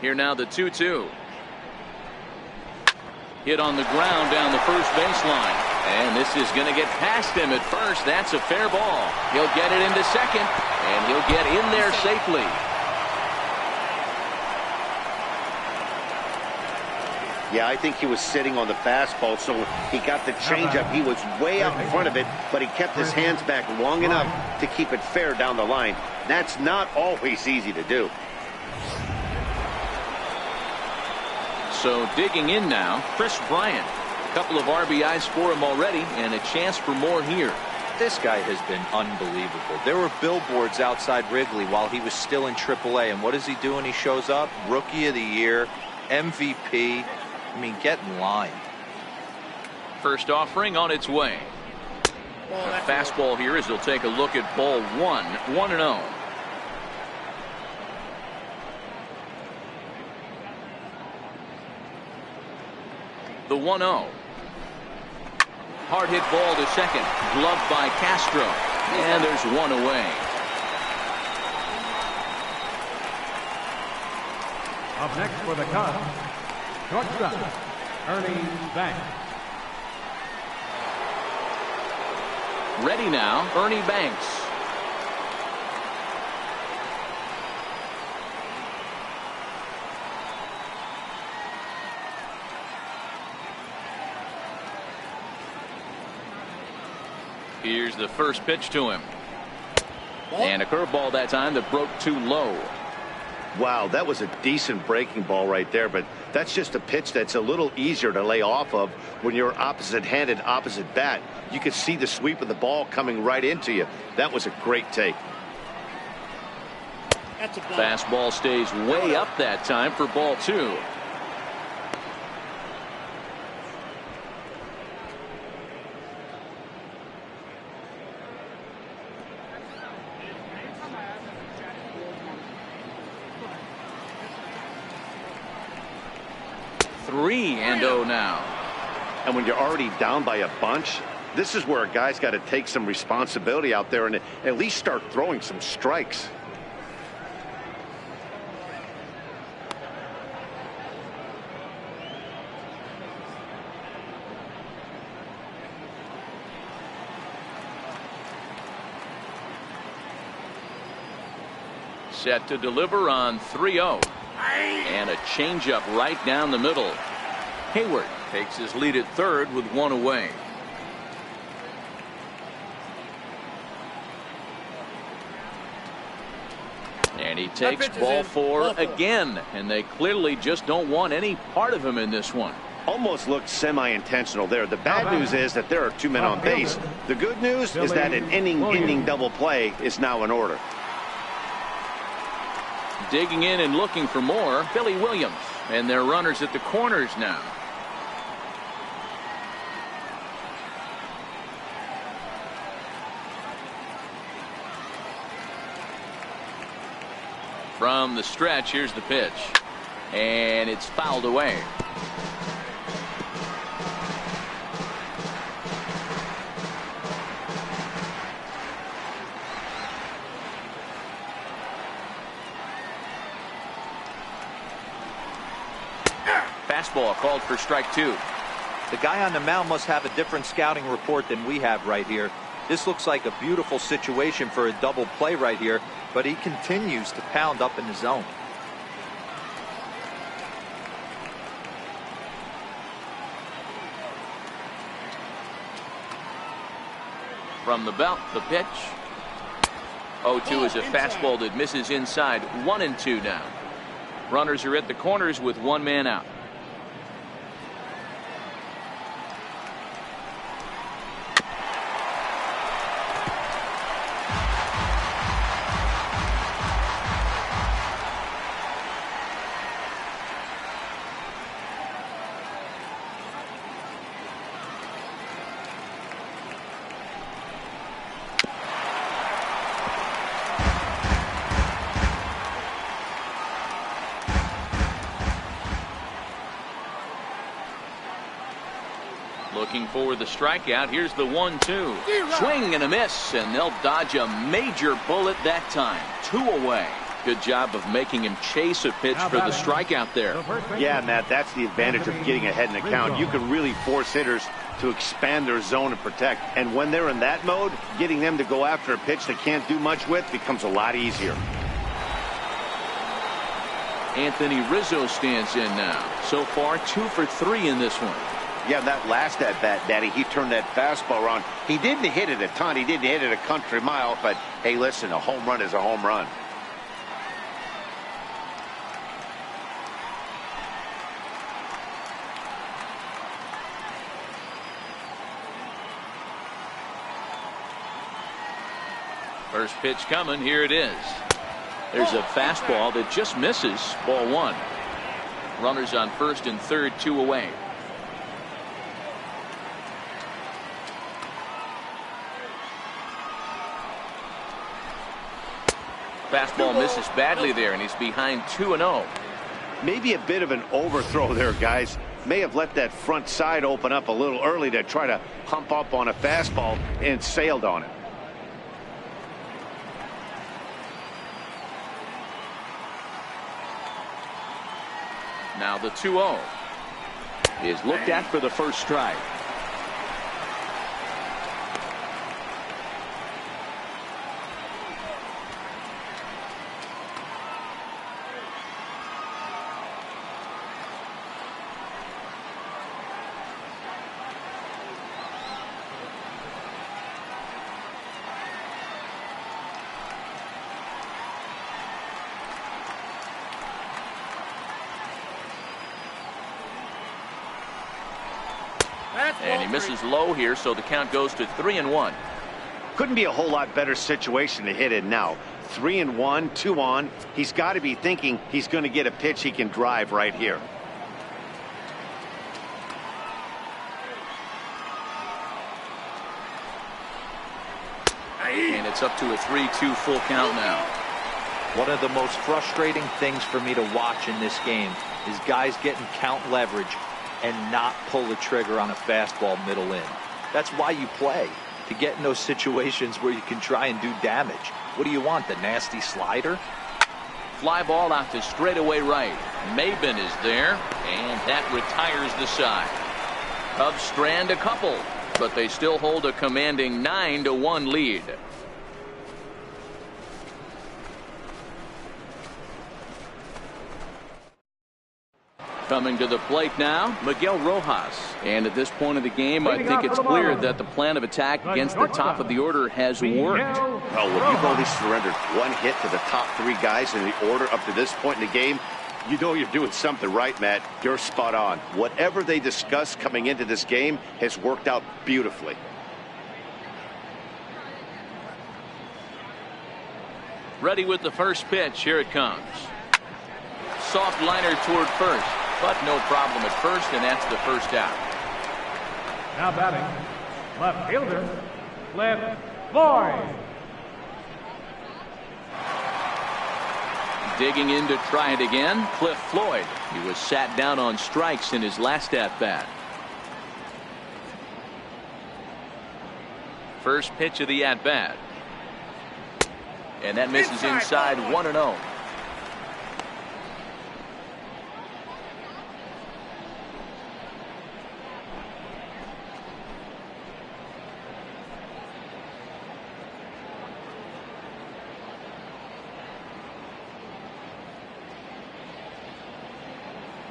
Here now the 2-2. Hit on the ground down the first baseline. And this is going to get past him at first. That's a fair ball. He'll get it into second. And he'll get in there safely. Yeah, I think he was sitting on the fastball, so he got the changeup. He was way out in front of it, but he kept his hands back long enough to keep it fair down the line. That's not always easy to do. So digging in now, Chris Bryant. A couple of RBIs for him already, and a chance for more here. This guy has been unbelievable. There were billboards outside Wrigley while he was still in AAA, and what does he do when he shows up? Rookie of the Year, MVP. I mean, get in line. First offering on its way. A fastball here as he'll take a look at ball 1, 1-0. The 1-0. Hard hit ball to second. Gloved by Castro. And there's one away. Up next for the Cubs, shortstop, Ernie Banks. Ready now, Ernie Banks. Here's the first pitch to him. And a curveball that time that broke too low. Wow, that was a decent breaking ball right there, but that's just a pitch that's a little easier to lay off of when you're opposite-handed, opposite bat. You could see the sweep of the ball coming right into you. That was a great take. Fastball stays way up that time for ball 2. Three and 0 now. And when you're already down by a bunch, This is where a guy's got to take some responsibility out there and at least start throwing some strikes. Set to deliver on 3-0. And a changeup right down the middle. Hayward takes his lead at third with one away. And he takes ball four again. And they clearly just don't want any part of him in this one. Almost looked semi-intentional there. The bad news is that there are 2 men on base. The good news is that an inning-ending double play is now in order. Digging in and looking for more, Billy Williams. And their runners at the corners now. From the stretch, here's the pitch. And it's fouled away. Fastball called for strike 2. The guy on the mound must have a different scouting report than we have right here. This looks like a beautiful situation for a double play right here, but he continues to pound up in the zone. From the belt, the pitch. 0-2 is a fastball that misses inside. 1-2 now. Runners are at the corners with one man out. Looking for the strikeout. Here's the 1-2. Swing and a miss, and they'll dodge a major bullet that time. 2 away. Good job of making him chase a pitch for the strikeout there. Yeah, Matt, that's the advantage of getting ahead in the count. You can really force hitters to expand their zone and protect. And when they're in that mode, getting them to go after a pitch they can't do much with becomes a lot easier. Anthony Rizzo stands in now. So far, 2 for 3 in this one. Yeah, that last at bat, Daddy, he turned that fastball around. He didn't hit it a ton. He didn't hit it a country mile. But, hey, listen, a home run is a home run. First pitch coming. Here it is. There's a fastball that just misses. Ball 1. Runners on first and third, 2 away. Fastball misses badly there, and he's behind 2-0. Maybe a bit of an overthrow there, guys. May have let that front side open up a little early to try to hump up on a fastball and sailed on it. Now the 2-0 is looked at for the first strike. And he misses low here, so the count goes to 3-1. Couldn't be a whole lot better situation to hit in now. 3-1, 2 on. He's got to be thinking he's going to get a pitch he can drive right here. And it's up to a 3-2 full count now. One of the most frustrating things for me to watch in this game is guys getting count leverage and not pull the trigger on a fastball middle in. That's why you play, to get in those situations where you can try and do damage. What do you want, the nasty slider? Fly ball out to straightaway right. Maben is there, and that retires the side. Cubs strand a couple, but they still hold a commanding 9-1 lead. Coming to the plate now, Miguel Rojas. And at this point of the game, I think it's clear that the plan of attack against the top of the order has worked. Well, when you've only surrendered one hit to the top three guys in the order up to this point in the game, you know you're doing something right, Matt. You're spot on. Whatever they discussed coming into this game has worked out beautifully. Ready with the first pitch. Here it comes. Soft liner toward first, but no problem at first, and that's the first out. Now batting, left fielder, Cliff Floyd. Digging in to try it again, Cliff Floyd. He was sat down on strikes in his last at-bat. First pitch of the at-bat. And that misses inside 1-0.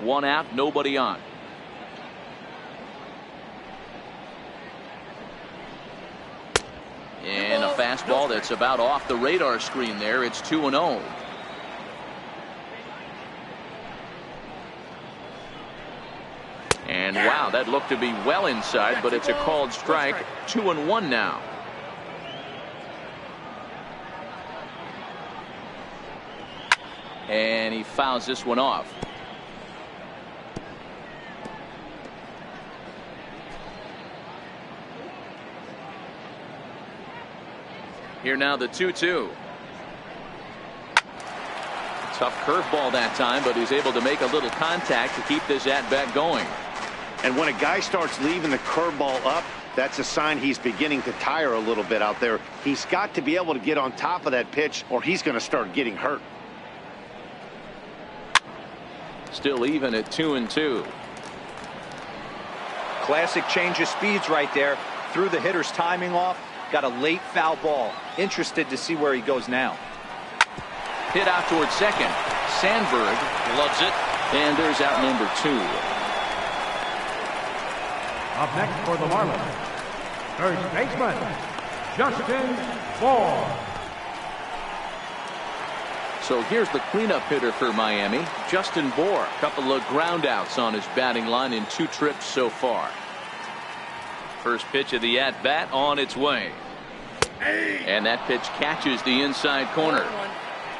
One out, nobody on. And a fastball that's about off the radar screen there. It's 2-0. And wow, that looked to be well inside, but it's a called strike. 2-1 now. And he fouls this one off. Here now the 2-2. Tough curveball that time, but he's able to make a little contact to keep this at-bat going. And when a guy starts leaving the curveball up, that's a sign he's beginning to tire a little bit out there. He's got to be able to get on top of that pitch, or he's going to start getting hurt. Still even at 2-2. Classic change of speeds right there. Threw the hitter's timing off. Got a late foul ball. Interested to see where he goes now. Hit out towards second. Sandberg loves it. And there's out number 2. Up next for the Marlins, third baseman, Justin Bour. So here's the cleanup hitter for Miami, Justin Bour. A couple of ground outs on his batting line in 2 trips so far. First pitch of the at-bat on its way. And that pitch catches the inside corner.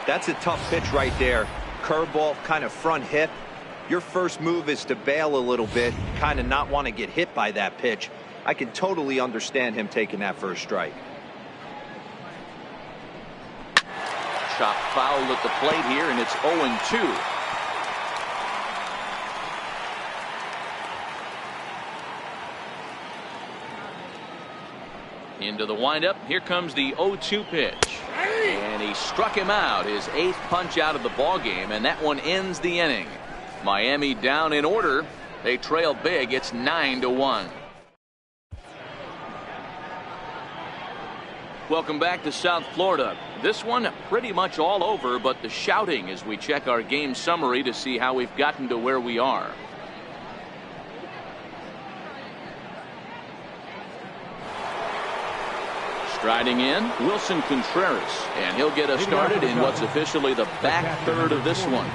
That's a tough pitch right there. Curveball, kind of front hip. Your first move is to bail a little bit, kind of not want to get hit by that pitch. I can totally understand him taking that first strike. Chop foul at the plate here, and it's 0-2. Into the windup. Here comes the 0-2 pitch. And he struck him out. His 8th punch out of the ball game, and that one ends the inning. Miami down in order. They trail big. It's 9-1. Welcome back to South Florida. This one pretty much all over, but the shouting as we check our game summary to see how we've gotten to where we are. Striding in, Wilson Contreras, and he'll get us started in what's officially the back third of this one.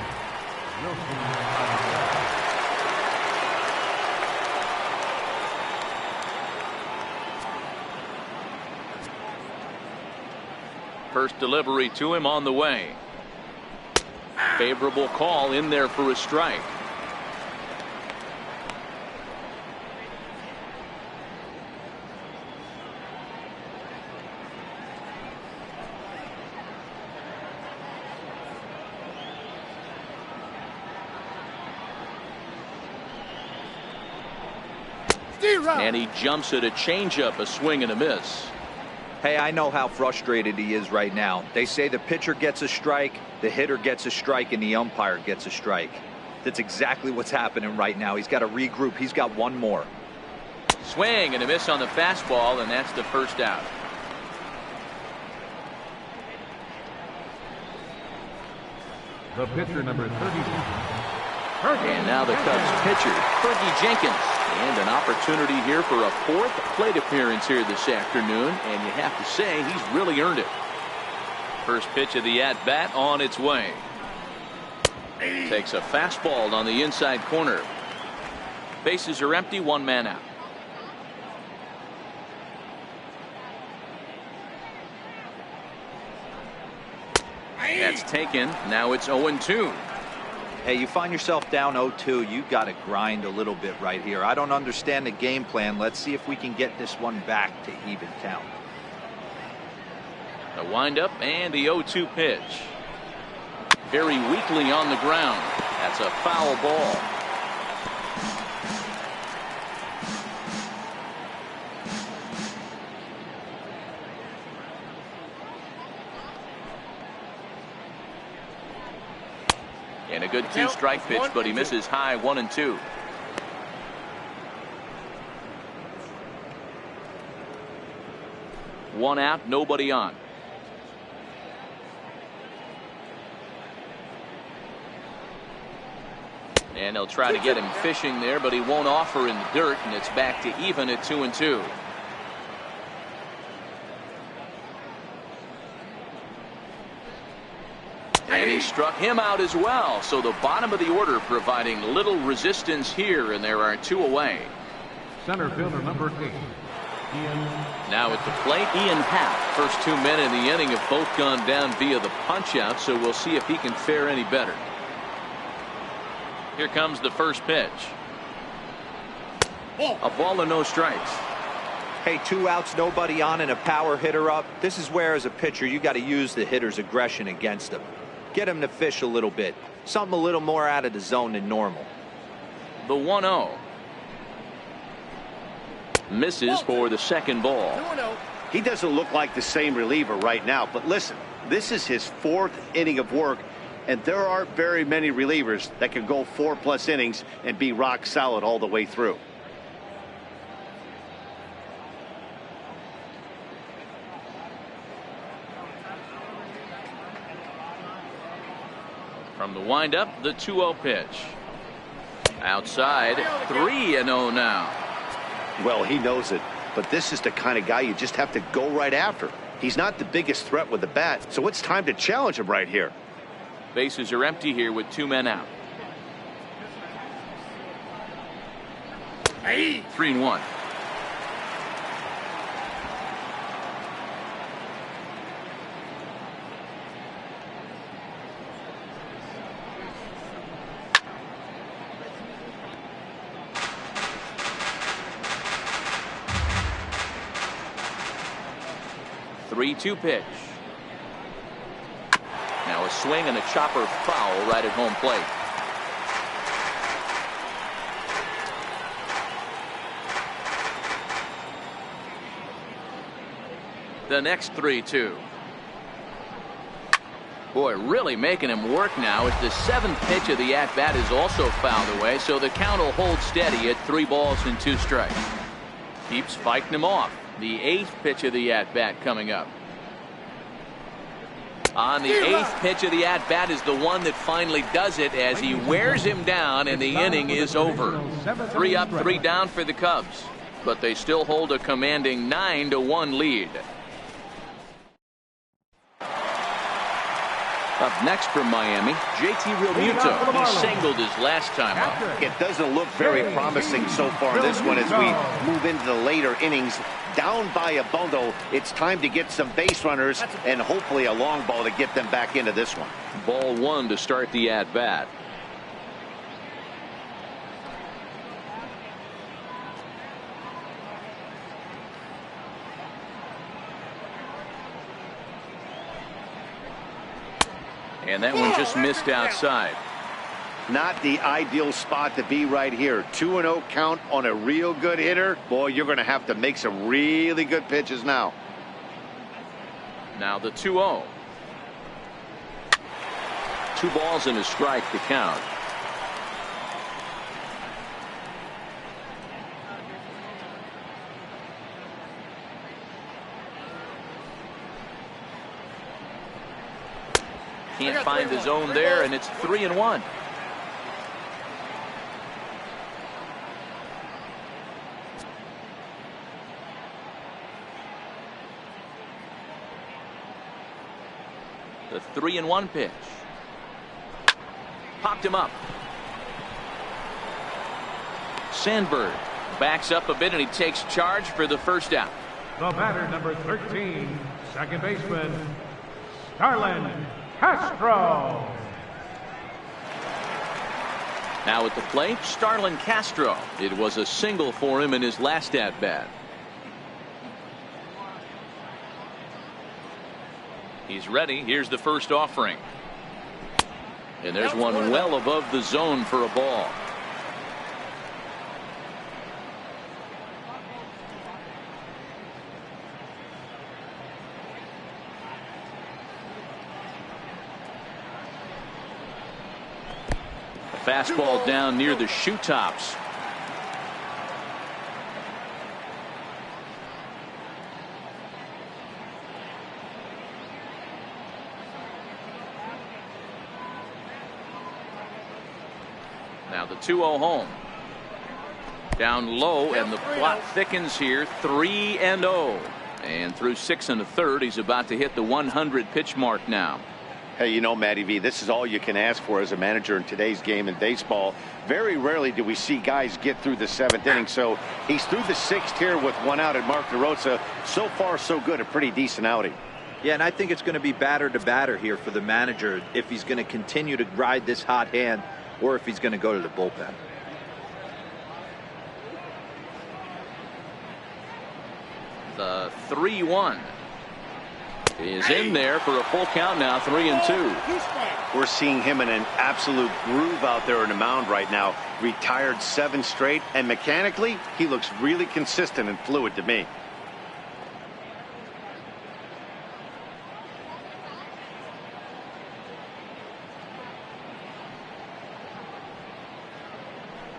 First delivery to him on the way. Favorable call in there for a strike. And he jumps at a changeup, a swing and a miss. Hey, I know how frustrated he is right now. They say the pitcher gets a strike, the hitter gets a strike, and the umpire gets a strike. That's exactly what's happening right now. He's got to regroup. He's got one more. Swing and a miss on the fastball, and that's the first out. The pitcher, number 31. And now the Cubs pitcher, Fergie Jenkins. And an opportunity here for a fourth plate appearance here this afternoon. And you have to say, he's really earned it. First pitch of the at-bat on its way. Takes a fastball on the inside corner. Bases are empty, one man out. That's taken. Now it's 0-2. Hey, you find yourself down 0-2, you got to grind a little bit right here. I don't understand the game plan. Let's see if we can get this one back to even count. The windup and the 0-2 pitch. Very weakly on the ground. That's a foul ball. And a good two-strike pitch, but he misses high, 1-2. One out, nobody on. And they'll try to get him fishing there, but he won't offer in the dirt, and it's back to even at 2-2. And he struck him out as well. So the bottom of the order providing little resistance here, and there are two away. Center fielder, number 8. Now at the plate, Ian Happ. First 2 men in the inning have both gone down via the punch-out, so we'll see if he can fare any better. Here comes the first pitch. A ball and no strikes. Hey, 2 outs, nobody on, and a power hitter up. This is where, as a pitcher, you got to use the hitter's aggression against him. Get him to fish a little bit. Something a little more out of the zone than normal. The 1-0. Misses for the second ball. He doesn't look like the same reliever right now, but listen, this is his 4th inning of work, and there aren't very many relievers that can go 4+ innings and be rock solid all the way through. From the windup, the 2-0 pitch. Outside, 3-0 now. Well, he knows it, but this is the kind of guy you just have to go right after. He's not the biggest threat with the bat, so it's time to challenge him right here. Bases are empty here with 2 men out. 3-1. Three-two pitch. Now a swing and a chopper foul right at home plate. The next 3-2. Boy, really making him work now as the 7th pitch of the at-bat is also fouled away, so the count will hold steady at 3 balls and 2 strikes. Keeps fighting him off. The 8th pitch of the at-bat coming up. On the 8th pitch of the at-bat is the one that finally does it as he wears him down, and the inning is over. 3 up, 3 down for the Cubs, but they still hold a commanding 9-1 lead. Up next from Miami, JT Realmuto. He singled his last time up. It doesn't look very promising so far in this one as we move into the later innings. Down by a bundle, it's time to get some base runners and hopefully a long ball to get them back into this one. Ball 1 to start the at-bat. And that one just missed outside. Not the ideal spot to be right here. 2-0 count on a real good hitter. Boy, you're going to have to make some really good pitches now. Now the 2-0. 2 balls and a strike to count. Can't find the zone there, and it's 3-1. The 3-1 pitch. Popped him up. Sandberg backs up a bit, and he takes charge for the first out. The batter, number 13, second baseman, Starlin Castro. Now at the plate, Starlin Castro. It was a single for him in his last at-bat. He's ready. Here's the first offering. And there's one well above the zone for a ball. A fastball down near the shoe tops. Now the 2-0 home. Down low, and the plot thickens here. 3-0. And through 6 1/3, he's about to hit the 100 pitch mark now. Hey, you know, Matty V, this is all you can ask for as a manager in today's game in baseball. Very rarely do we see guys get through the 7th inning. So he's through the 6th here with 1 out, and Mark DeRosa, so far so good, a pretty decent outing. Yeah, and I think it's going to be batter to batter here for the manager if he's going to continue to ride this hot hand or if he's going to go to the bullpen. The 3-1 is in there for a full count now. 3-2. We're seeing him in an absolute groove out there in the mound right now. Retired 7 straight, and mechanically he looks really consistent and fluid to me.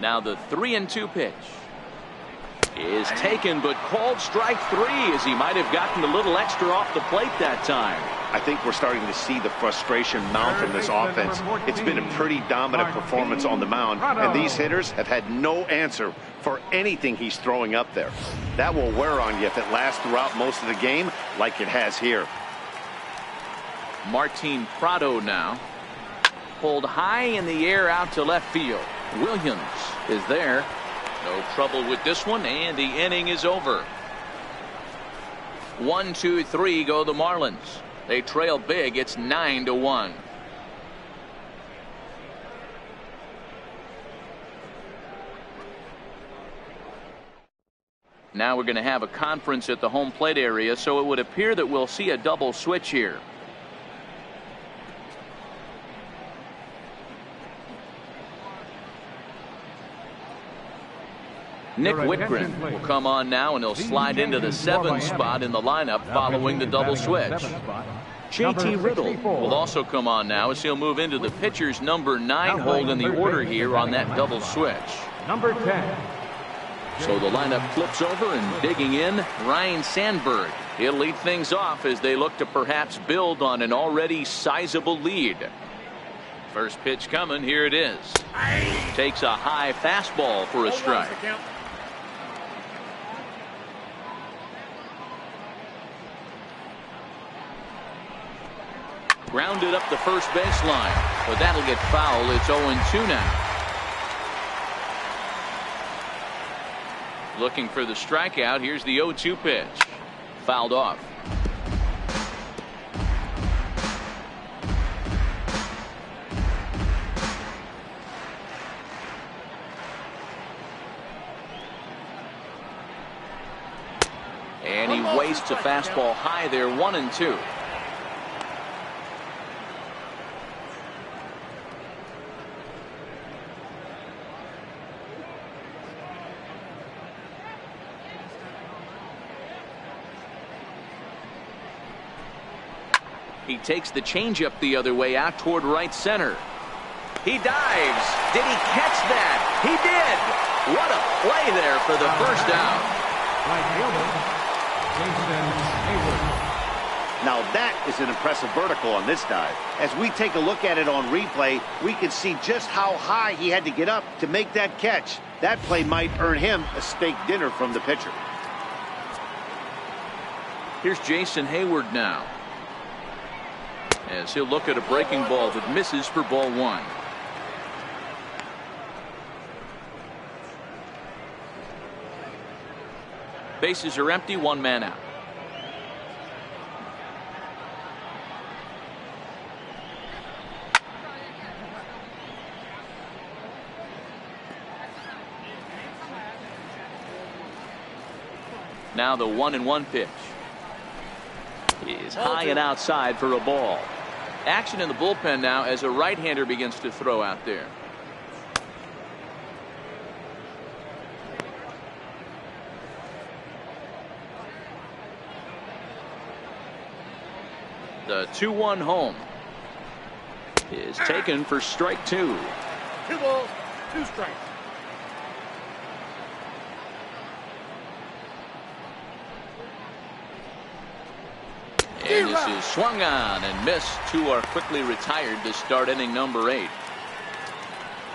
Now the 3-2 pitch is taken, but called strike 3, as he might have gotten a little extra off the plate that time. I think we're starting to see the frustration mount in this offense. It's been a pretty dominant performance on the mound, and these hitters have had no answer for anything he's throwing up there. That will wear on you if it lasts throughout most of the game like it has here. Martin Prado now. Pulled high in the air out to left field. Williams is there. No trouble with this one, and the inning is over. 1, 2, 3 go the Marlins. They trail big. It's 9-1. Now we're going to have a conference at the home plate area, so it would appear that we'll see a double switch here. Nick Whitgren will come on now, and he'll slide into the 7th spot in the lineup following the double switch. JT Riddle will also come on now, as he'll move into the pitcher's number 9 hold in the order here on that double switch. Number 10. So the lineup flips over, and digging in, Ryne Sandberg. He'll lead things off as they look to perhaps build on an already sizable lead. First pitch coming. Here it is. Takes a high fastball for a strike. Grounded up the first baseline, but that'll get foul. It's 0-2 now. Looking for the strikeout. Here's the 0-2 pitch. Fouled off. And he wastes a fastball high there. 1-2. He takes the changeup the other way out toward right center. He dives. Did he catch that? He did. What a play there for the first out. Right fielder, Jason Hayward. Now that is an impressive vertical on this dive. As we take a look at it on replay, we can see just how high he had to get up to make that catch. That play might earn him a steak dinner from the pitcher. Here's Jason Hayward now, as he'll look at a breaking ball that misses for ball one. Bases are empty, one man out. Now the 1-1 pitch is high and outside for a ball. Action in the bullpen now as a right-hander begins to throw out there. The 2-1 home is taken for strike two. 2 balls, 2 strikes. And this is swung on and missed. Two are quickly retired to start inning number 8.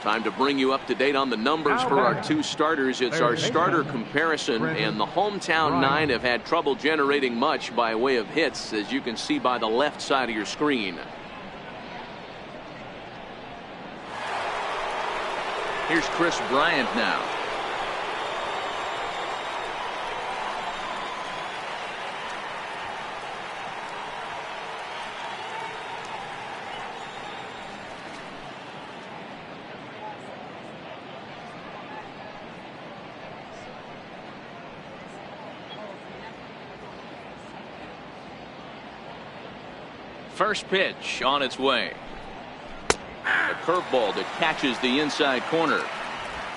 Time to bring you up to date on the numbers for our 2 starters. It's our starter comparison, and the hometown 9 have had trouble generating much by way of hits, as you can see by the left side of your screen. Here's Chris Bryant now. First pitch on its way. A curveball that catches the inside corner.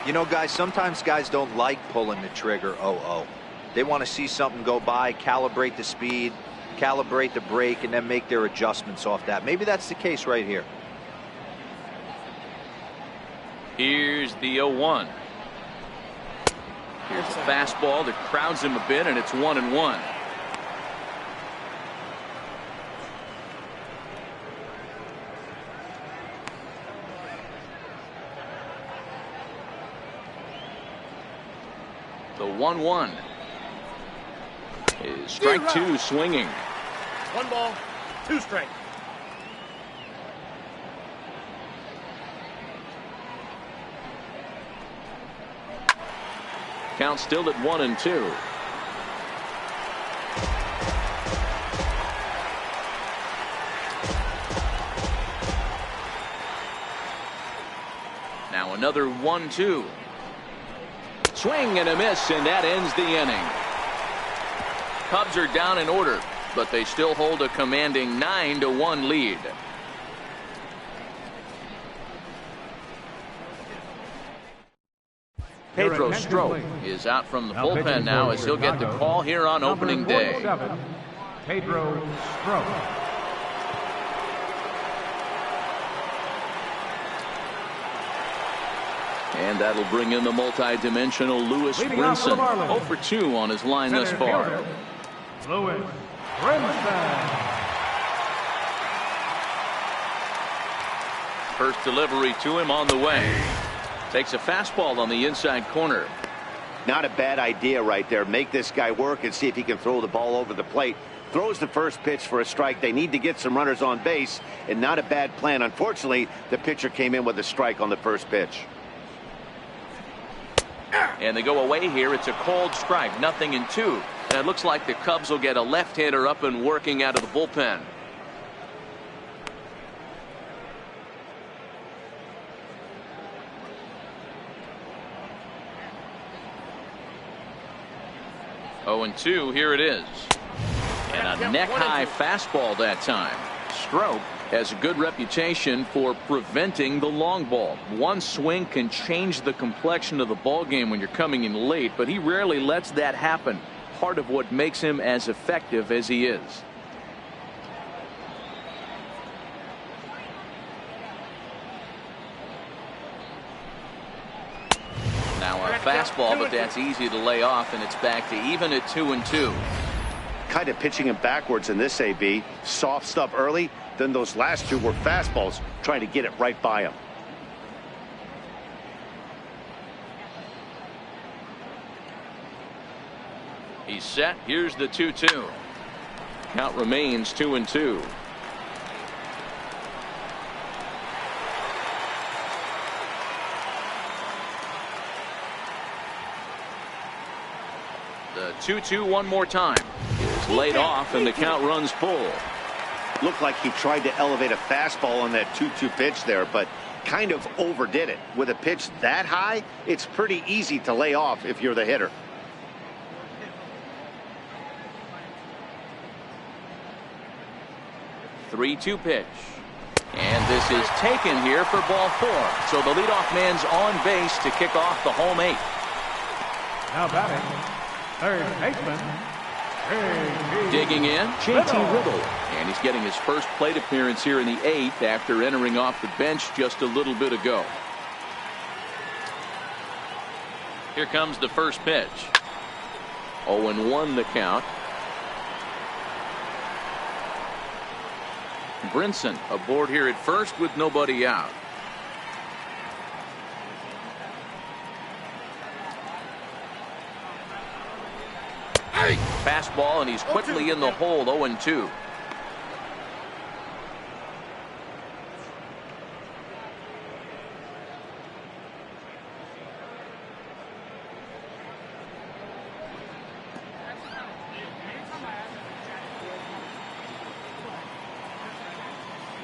You know, guys, sometimes guys don't like pulling the trigger 0-0. They want to see something go by, calibrate the speed, calibrate the brake, and then make their adjustments off that. Maybe that's the case right here. Here's the 0-1. Here's a fastball that crowds him a bit, and it's 1-1. The 1-1 is strike 2 swinging. 1 ball, 2 strikes. Count still at 1-2. Now another 1-2. Swing and a miss, and that ends the inning. Cubs are down in order, but they still hold a commanding 9-1 lead. Pedro Strop is out from the bullpen now, as he'll get the call here on opening day. Pedro Strop. And that'll bring in the multi-dimensional Lewis Brinson. 0 for 2 on his line thus far. Lewis Brinson. First delivery to him on the way. Takes a fastball on the inside corner. Not a bad idea right there. Make this guy work and see if he can throw the ball over the plate. Throws the first pitch for a strike. They need to get some runners on base, and not a bad plan. Unfortunately, the pitcher came in with a strike on the first pitch. And they go away here. It's a cold strike, 0-2. And it looks like the Cubs will get a left-hander up and working out of the bullpen. Oh, and 2, here it is. And a neck-high fastball that time. Strop has a good reputation for preventing the long ball. One swing can change the complexion of the ball game when you're coming in late, but he rarely lets that happen. Part of what makes him as effective as he is. Now a fastball, but that's easy to lay off, and it's back to even at 2-2. Kind of pitching him backwards in this AB. Soft stuff early, then those last two were fastballs, trying to get it right by him. He's set. Here's the 2-2. Count remains 2-2. The 2-2 one more time. Is laid off, and the count runs full. Looked like he tried to elevate a fastball on that 2-2 pitch there, but kind of overdid it. With a pitch that high, it's pretty easy to lay off if you're the hitter. Three-two pitch. And this is taken here for ball 4. So the leadoff man's on base to kick off the home 8. Now batting, third baseman, Digging in, JT Riddle. And he's getting his first plate appearance here in the 8th after entering off the bench just a little bit ago. Here comes the first pitch. 0-1 the count. Brinson aboard here at first with nobody out. Fastball, and he's quickly in the hole. 0-2.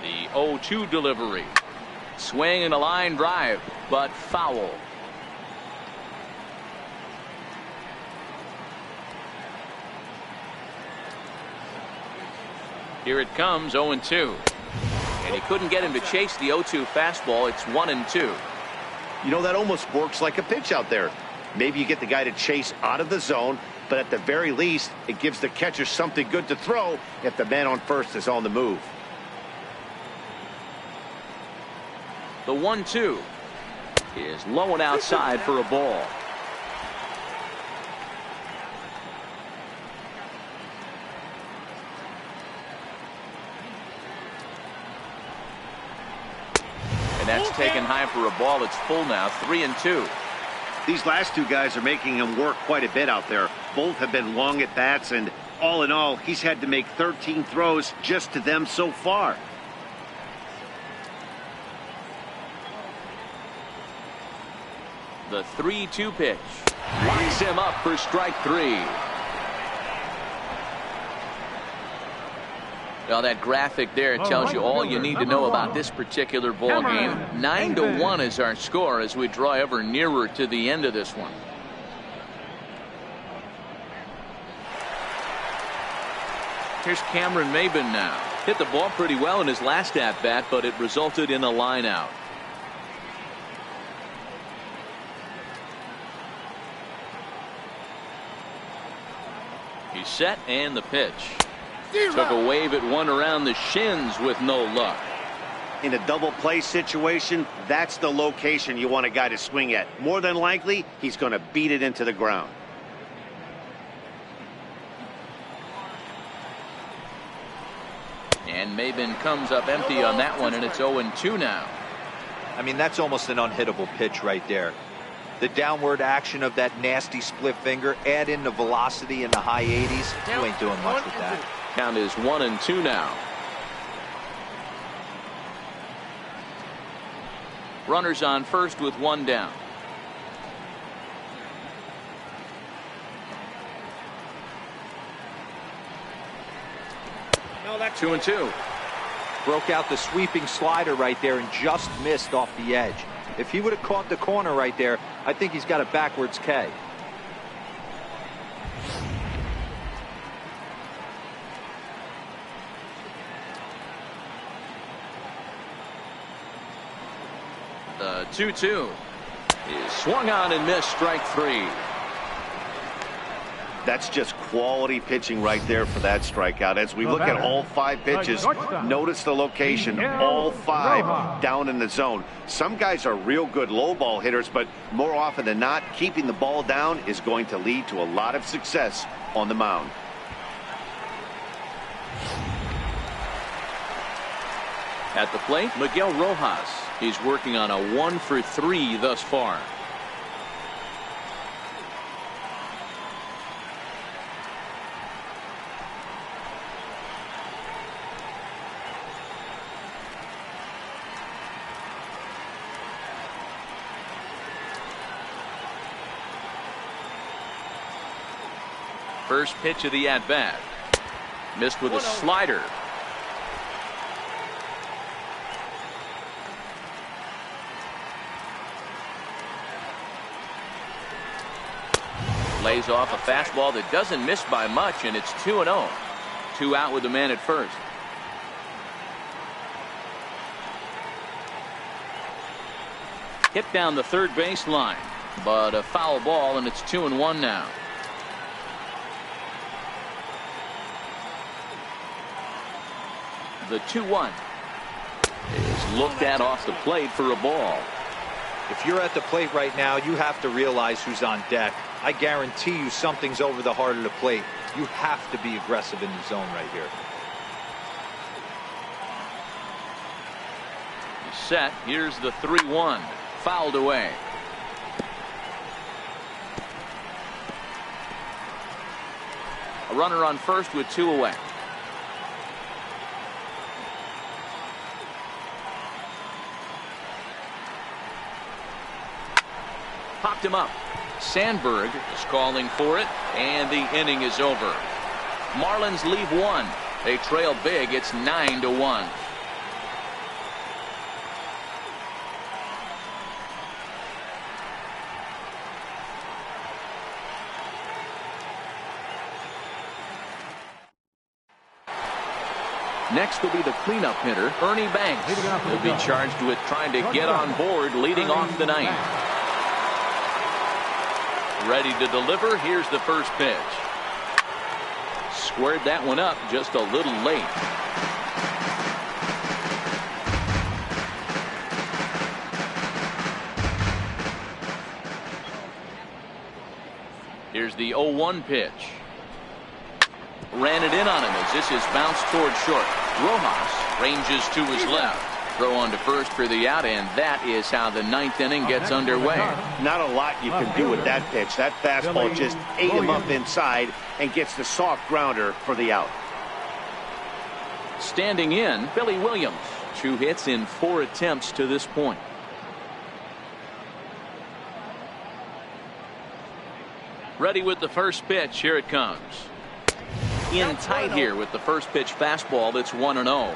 The 0-2 delivery. Swing and a line drive, but foul. Here it comes, 0-2. And he couldn't get him to chase the 0-2 fastball. It's 1-2. You know, that almost works like a pitch out there. Maybe you get the guy to chase out of the zone, but at the very least, it gives the catcher something good to throw if the man on first is on the move. The 1-2 is low and outside for a ball. And that's taken high for a ball. It's full now, 3-2. These last two guys are making him work quite a bit out there. Both have been long at bats, and all in all, he's had to make 13 throws just to them so far. The 3-2 pitch locks him up for strike 3. Well, that graphic there tells you all you need to know about this particular ball game. 9-1 is our score as we draw ever nearer to the end of this one. Here's Cameron Maybin now. Hit the ball pretty well in his last at bat, but it resulted in a line out. He's set, and the pitch. Took a wave at one around the shins with no luck. In a double play situation, that's the location you want a guy to swing at. More than likely, he's going to beat it into the ground. And Maybin comes up empty on that one, and it's 0-2 now. I mean, that's almost an unhittable pitch right there. The downward action of that nasty split finger, add in the velocity in the high 80s. You ain't doing much with that. Count is 1-2 now. Runners on first with one down. No, that's 2-2. Broke out the sweeping slider right there and just missed off the edge. If he would have caught the corner right there, I think he's got a backwards K. The 2-2 is swung on and missed, strike 3. That's just quality pitching right there for that strikeout. As we look at all 5 pitches, notice the location, all 5 down in the zone. Some guys are real good low ball hitters, but more often than not, keeping the ball down is going to lead to a lot of success on the mound. At the plate, Miguel Rojas. He's working on a 1-for-3 thus far. First pitch of the at-bat. Missed with a slider. Lays off a fastball that doesn't miss by much, and it's 2-0. 2 out with the man at first. Hit down the third base line, but a foul ball, and it's 2-1 now. The 2-1 is looked at off the plate for a ball. If you're at the plate right now, you have to realize who's on deck. I guarantee you something's over the heart of the plate. You have to be aggressive in the zone right here. He's set. Here's the 3-1. Fouled away. A runner on first with 2 away. Popped him up. Sandberg is calling for it, and the inning is over. Marlins leave 1. They trail big. It's 9-1. Next will be the cleanup hitter, Ernie Banks. He'll be charged with trying to get on board leading off the ninth. Ready to deliver. Here's the first pitch. Squared that one up just a little late. Here's the 0-1 pitch. Ran it in on him as this is bounced toward short. Rojas ranges to his left. Throw on to first for the out, and that is how the 9th inning gets underway. Not a lot you can do with that pitch. That fastball just ate him up inside and gets the soft grounder for the out. Standing in, Billy Williams. 2 hits in 4 attempts to this point. Ready with the first pitch. Here it comes. In tight here with the first pitch fastball. That's 1-0.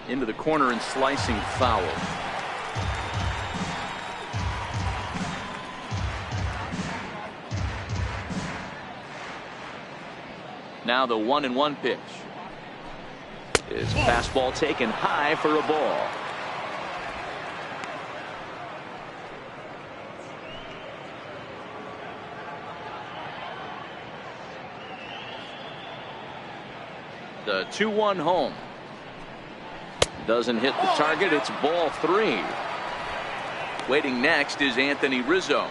Into the corner and slicing foul. Now the 1-1 pitch. His fastball taken high for a ball. The 2-1 home. Doesn't hit the target. It's ball 3. Waiting next is Anthony Rizzo.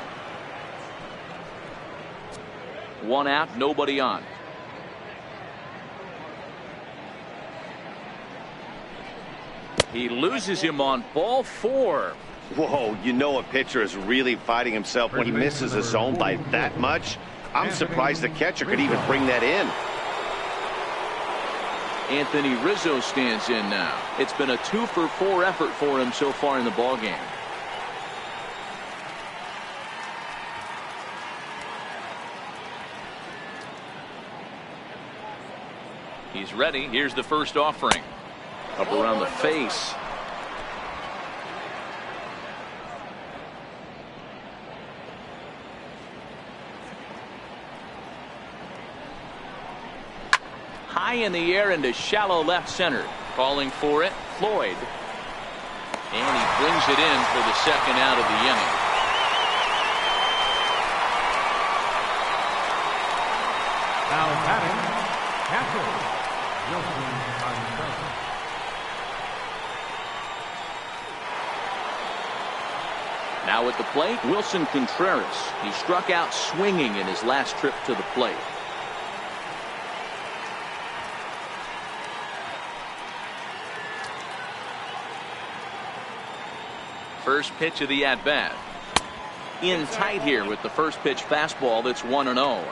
1 out, nobody on. He loses him on ball 4. Whoa, you know a pitcher is really fighting himself when he misses a zone by that much. I'm surprised the catcher could even bring that in. Anthony Rizzo stands in now. It's been a 2-for-4 effort for him so far in the ballgame. He's ready. Here's the first offering. Up around the face. High in the air into shallow left center. Calling for it, Floyd. And he brings it in for the second out of the inning. Now batting, catcher, Wilson Contreras. Now at the plate, Wilson Contreras. He struck out swinging in his last trip to the plate. First pitch of the at-bat. In tight here with the first pitch fastball that's 1-0.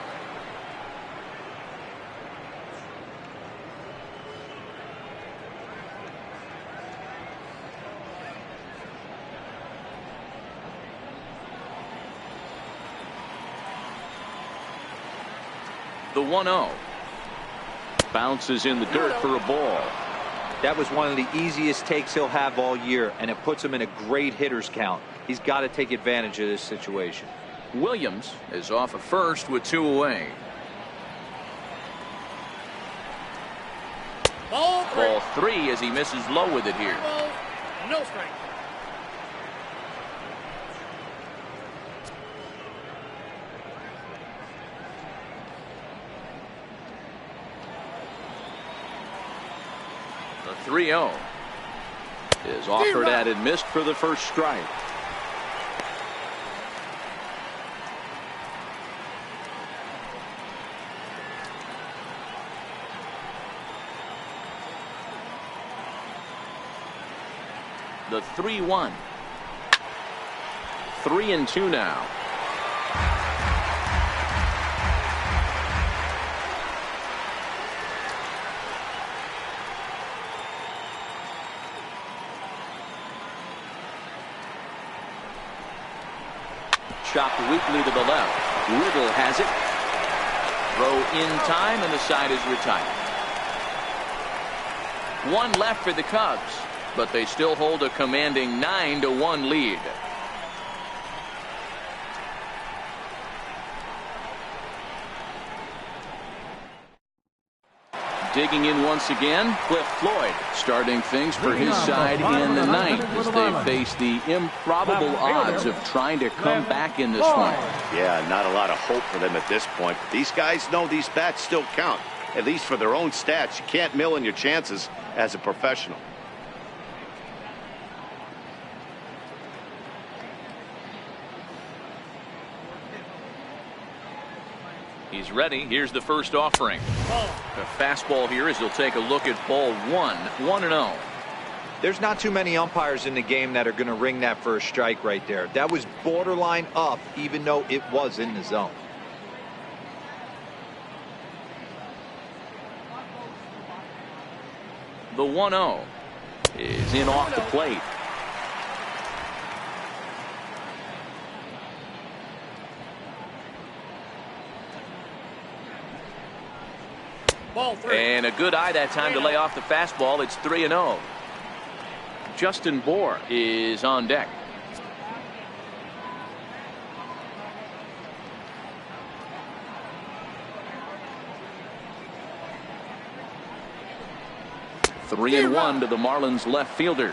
The 1-0. Bounces in the dirt for a ball. That was one of the easiest takes he'll have all year, and it puts him in a great hitter's count. He's got to take advantage of this situation. Williams is off at first with 2 away. Ball 3 as he misses low with it here. No strike. The 3-0 is offered at and missed for the first strike. The 3-1. 3-2 now. Chopped weakly to the left. Riddle has it. Throw in time, and the side is retired. 1 left for the Cubs, but they still hold a commanding 9-1 lead. Digging in once again, Cliff Floyd, starting things for his side in the 9th as they face the improbable odds of trying to come back in this one. Yeah, not a lot of hope for them at this point. These guys know these bats still count, at least for their own stats. You can't mill in your chances as a professional. He's ready. Here's the first offering. The fastball here as he'll take a look at ball 1. 1-0. There's not too many umpires in the game that are going to ring that for a strike right there. That was borderline up, even though it was in the zone. The 1-0 is in off the plate. Ball 3. And a good eye that time to lay off the fastball. It's 3-0. Justin Bour is on deck. 3-1 to the Marlins left fielder.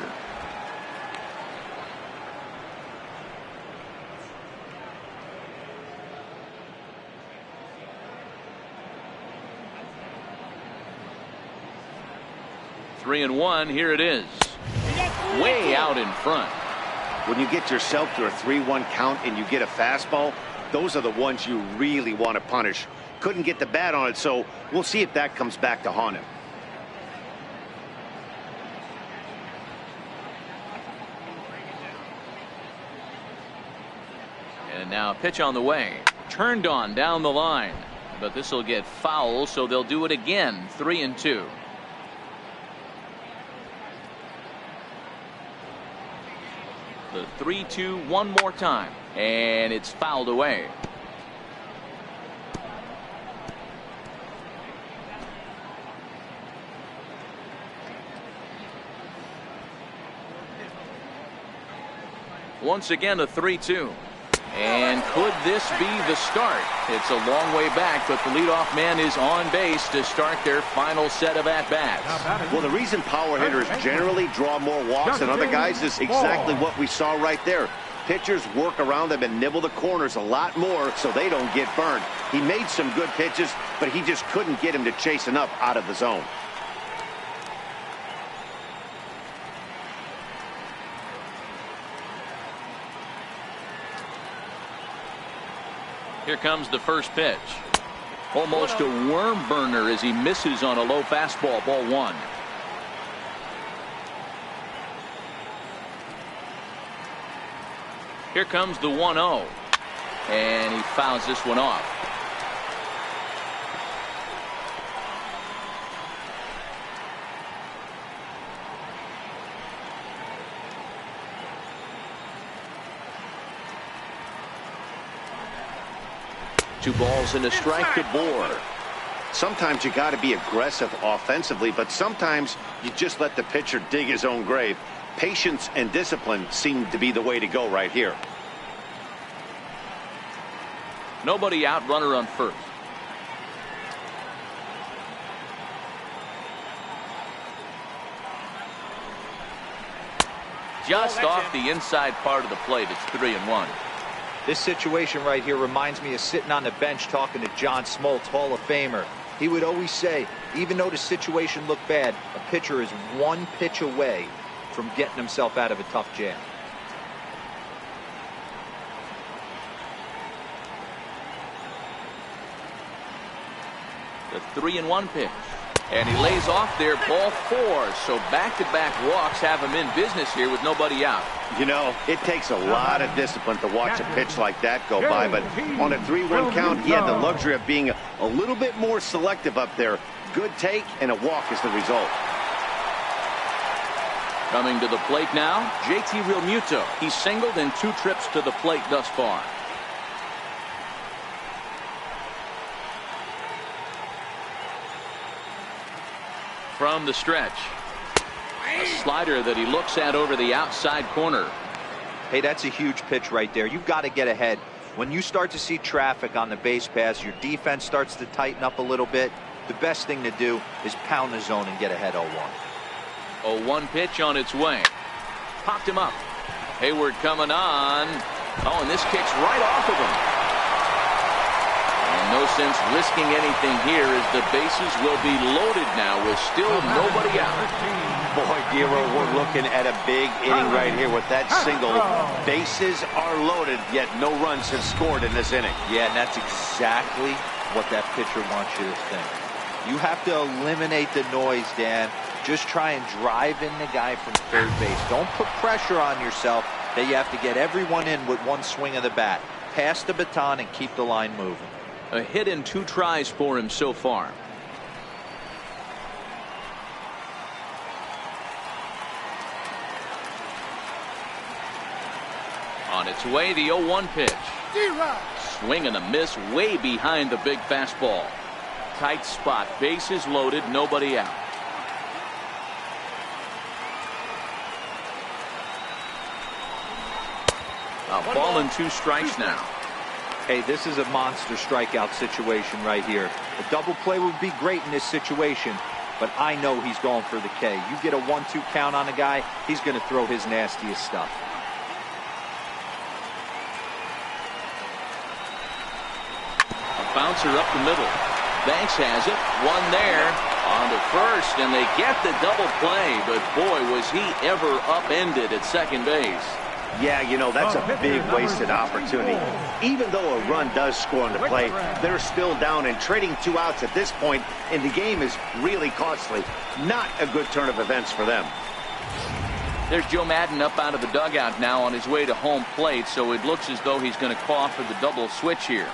Three and 1. Here it is. Way out in front. When you get yourself to a 3-1 count and you get a fastball, those are the ones you really want to punish. Couldn't get the bat on it, so we'll see if that comes back to haunt him. And now a pitch on the way. Turned on down the line. But this will get foul, so they'll do it again. 3-2. The 3-2 one more time, and it's fouled away. Once again, a 3-2. And could this be the start? It's a long way back, but the leadoff man is on base to start their final set of at-bats. Well, the reason power hitters generally draw more walks than other guys is exactly what we saw right there. Pitchers work around them and nibble the corners a lot more so they don't get burned. He made some good pitches, but he just couldn't get him to chase enough out of the zone. Here comes the first pitch. Almost a worm burner as he misses on a low fastball. Ball 1. Here comes the 1-0. And he fouls this one off. Two balls and a strike to Bohr. Sometimes you got to be aggressive offensively, but sometimes you just let the pitcher dig his own grave. Patience and discipline seem to be the way to go right here. Nobody out, runner on first. Just off the inside part of the plate. It's 3-1. This situation right here reminds me of sitting on the bench talking to John Smoltz, Hall of Famer. He would always say, even though the situation looked bad, a pitcher is one pitch away from getting himself out of a tough jam. The 3-1 pitch. And he lays off there, ball 4. So back-to-back walks have him in business here with nobody out. You know, it takes a lot of discipline to watch a pitch like that go by, but on a 3-1 count, he had the luxury of being a little bit more selective up there. Good take, and a walk is the result. Coming to the plate now, JT Realmuto. He's singled in 2 trips to the plate thus far. From the stretch. A slider that he looks at over the outside corner. Hey, that's a huge pitch right there. You've got to get ahead. When you start to see traffic on the base pass, your defense starts to tighten up a little bit. The best thing to do is pound the zone and get ahead 0-1. 0-1 pitch on its way. Popped him up. Hayward coming on. Oh, and this kicks right off of him. No sense risking anything here as the bases will be loaded now with still nobody out. Boy, Giro, we're looking at a big inning right here with that single. Bases are loaded, yet no runs have scored in this inning. Yeah, and that's exactly what that pitcher wants you to think. You have to eliminate the noise, Dan. Just try and drive in the guy from third base. Don't put pressure on yourself that you have to get everyone in with one swing of the bat. Pass the baton and keep the line moving. A hit in 2 tries for him so far. On its way, the 0-1 pitch. Swing and a miss way behind the big fastball. Tight spot, bases loaded, nobody out. A ball and 2 strikes now. Hey, this is a monster strikeout situation right here. A double play would be great in this situation, but I know he's going for the K. You get a 1-2 count on a guy, he's going to throw his nastiest stuff. A bouncer up the middle. Banks has it. One there on to first, and they get the double play, but boy, was he ever upended at second base. Yeah, you know, that's a big wasted opportunity. Even though a run does score on the play, they're still down, and trading 2 outs at this point in the game is really costly. Not a good turn of events for them. There's Joe Madden up out of the dugout now on his way to home plate, so it looks as though he's going to call for the double switch here.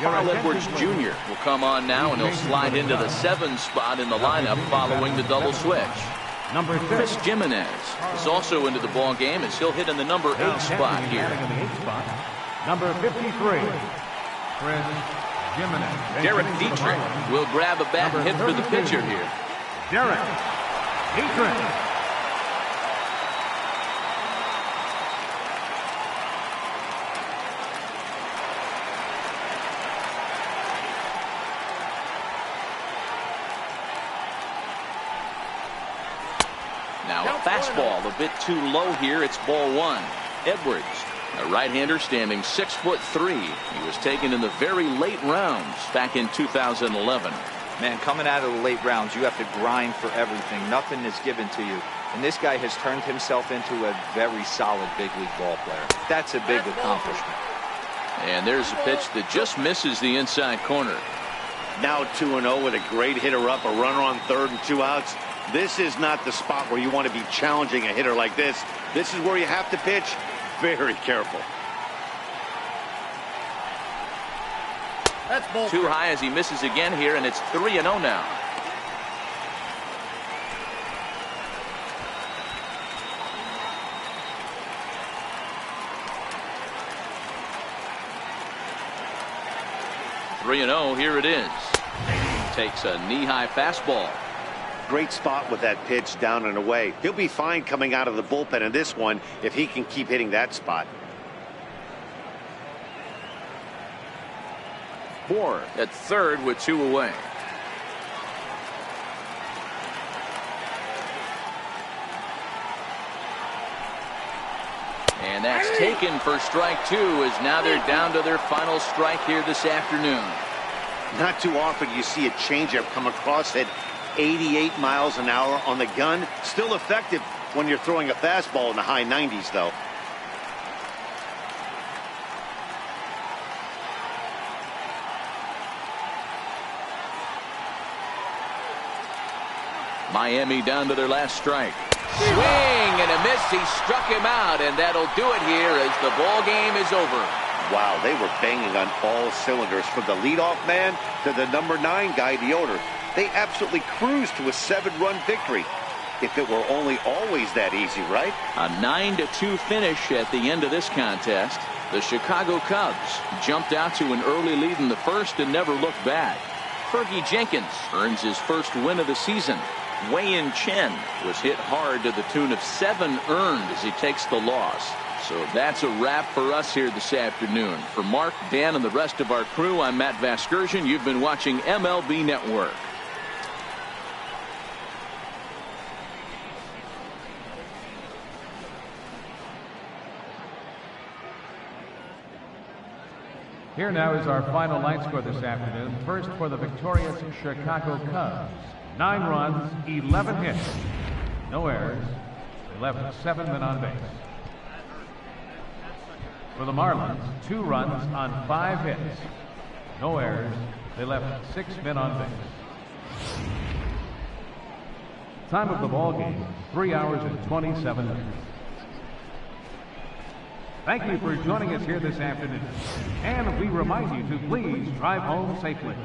Carl Edwards Jr. will come on now, and he'll slide into the 7 spot in the lineup following the double switch. Number 6. Chris Jimenez is also into the ball game as he'll hit in the number 8 spot here. Number 53. Chris Jimenez. Derek Dietrich will grab a bat and hit for the pitcher here. Derek Dietrich. Now a fastball a bit too low here. It's ball one. Edwards, a right-hander standing 6'3". He was taken in the very late rounds back in 2011. Man, coming out of the late rounds, you have to grind for everything. Nothing is given to you. And this guy has turned himself into a very solid big league ball player. That's a big accomplishment. And there's a pitch that just misses the inside corner. Now 2-0 with a great hitter up, a runner on third and 2 outs. This is not the spot where you want to be challenging a hitter like this. This is where you have to pitch very careful. That's ball Too 3. high as he misses again here, and it's 3-0 now. Here it is. Takes a knee-high fastball. Great spot with that pitch down and away. He'll be fine coming out of the bullpen in this one if he can keep hitting that spot. 4 at third with 2 away. And that's taken for strike 2, as now they're down to their final strike here this afternoon. Not too often you see a changeup come across at 88 miles an hour on the gun. Still effective when you're throwing a fastball in the high 90s, though. Miami down to their last strike. Swing and a miss. He struck him out, and that'll do it here as the ball game is over. Wow, they were banging on all cylinders, from the leadoff man to the number 9 guy, the order. They absolutely cruised to a 7-run victory. If it were only always that easy, right? A 9-2 finish at the end of this contest. The Chicago Cubs jumped out to an early lead in the first and never looked back. Fergie Jenkins earns his first win of the season. Wei-Yin Chen was hit hard to the tune of 7 earned as he takes the loss. So that's a wrap for us here this afternoon. For Mark, Dan, and the rest of our crew, I'm Matt Vasgersian. You've been watching MLB Network. Here now is our final line score this afternoon. First for the victorious Chicago Cubs. 9 runs, 11 hits. No errors. They left 7 men on base. For the Marlins, 2 runs on 5 hits. No errors. They left 6 men on base. Time of the ball game, 3 hours and 27 minutes. Thank you for joining us here this afternoon. And we remind you to please drive home safely.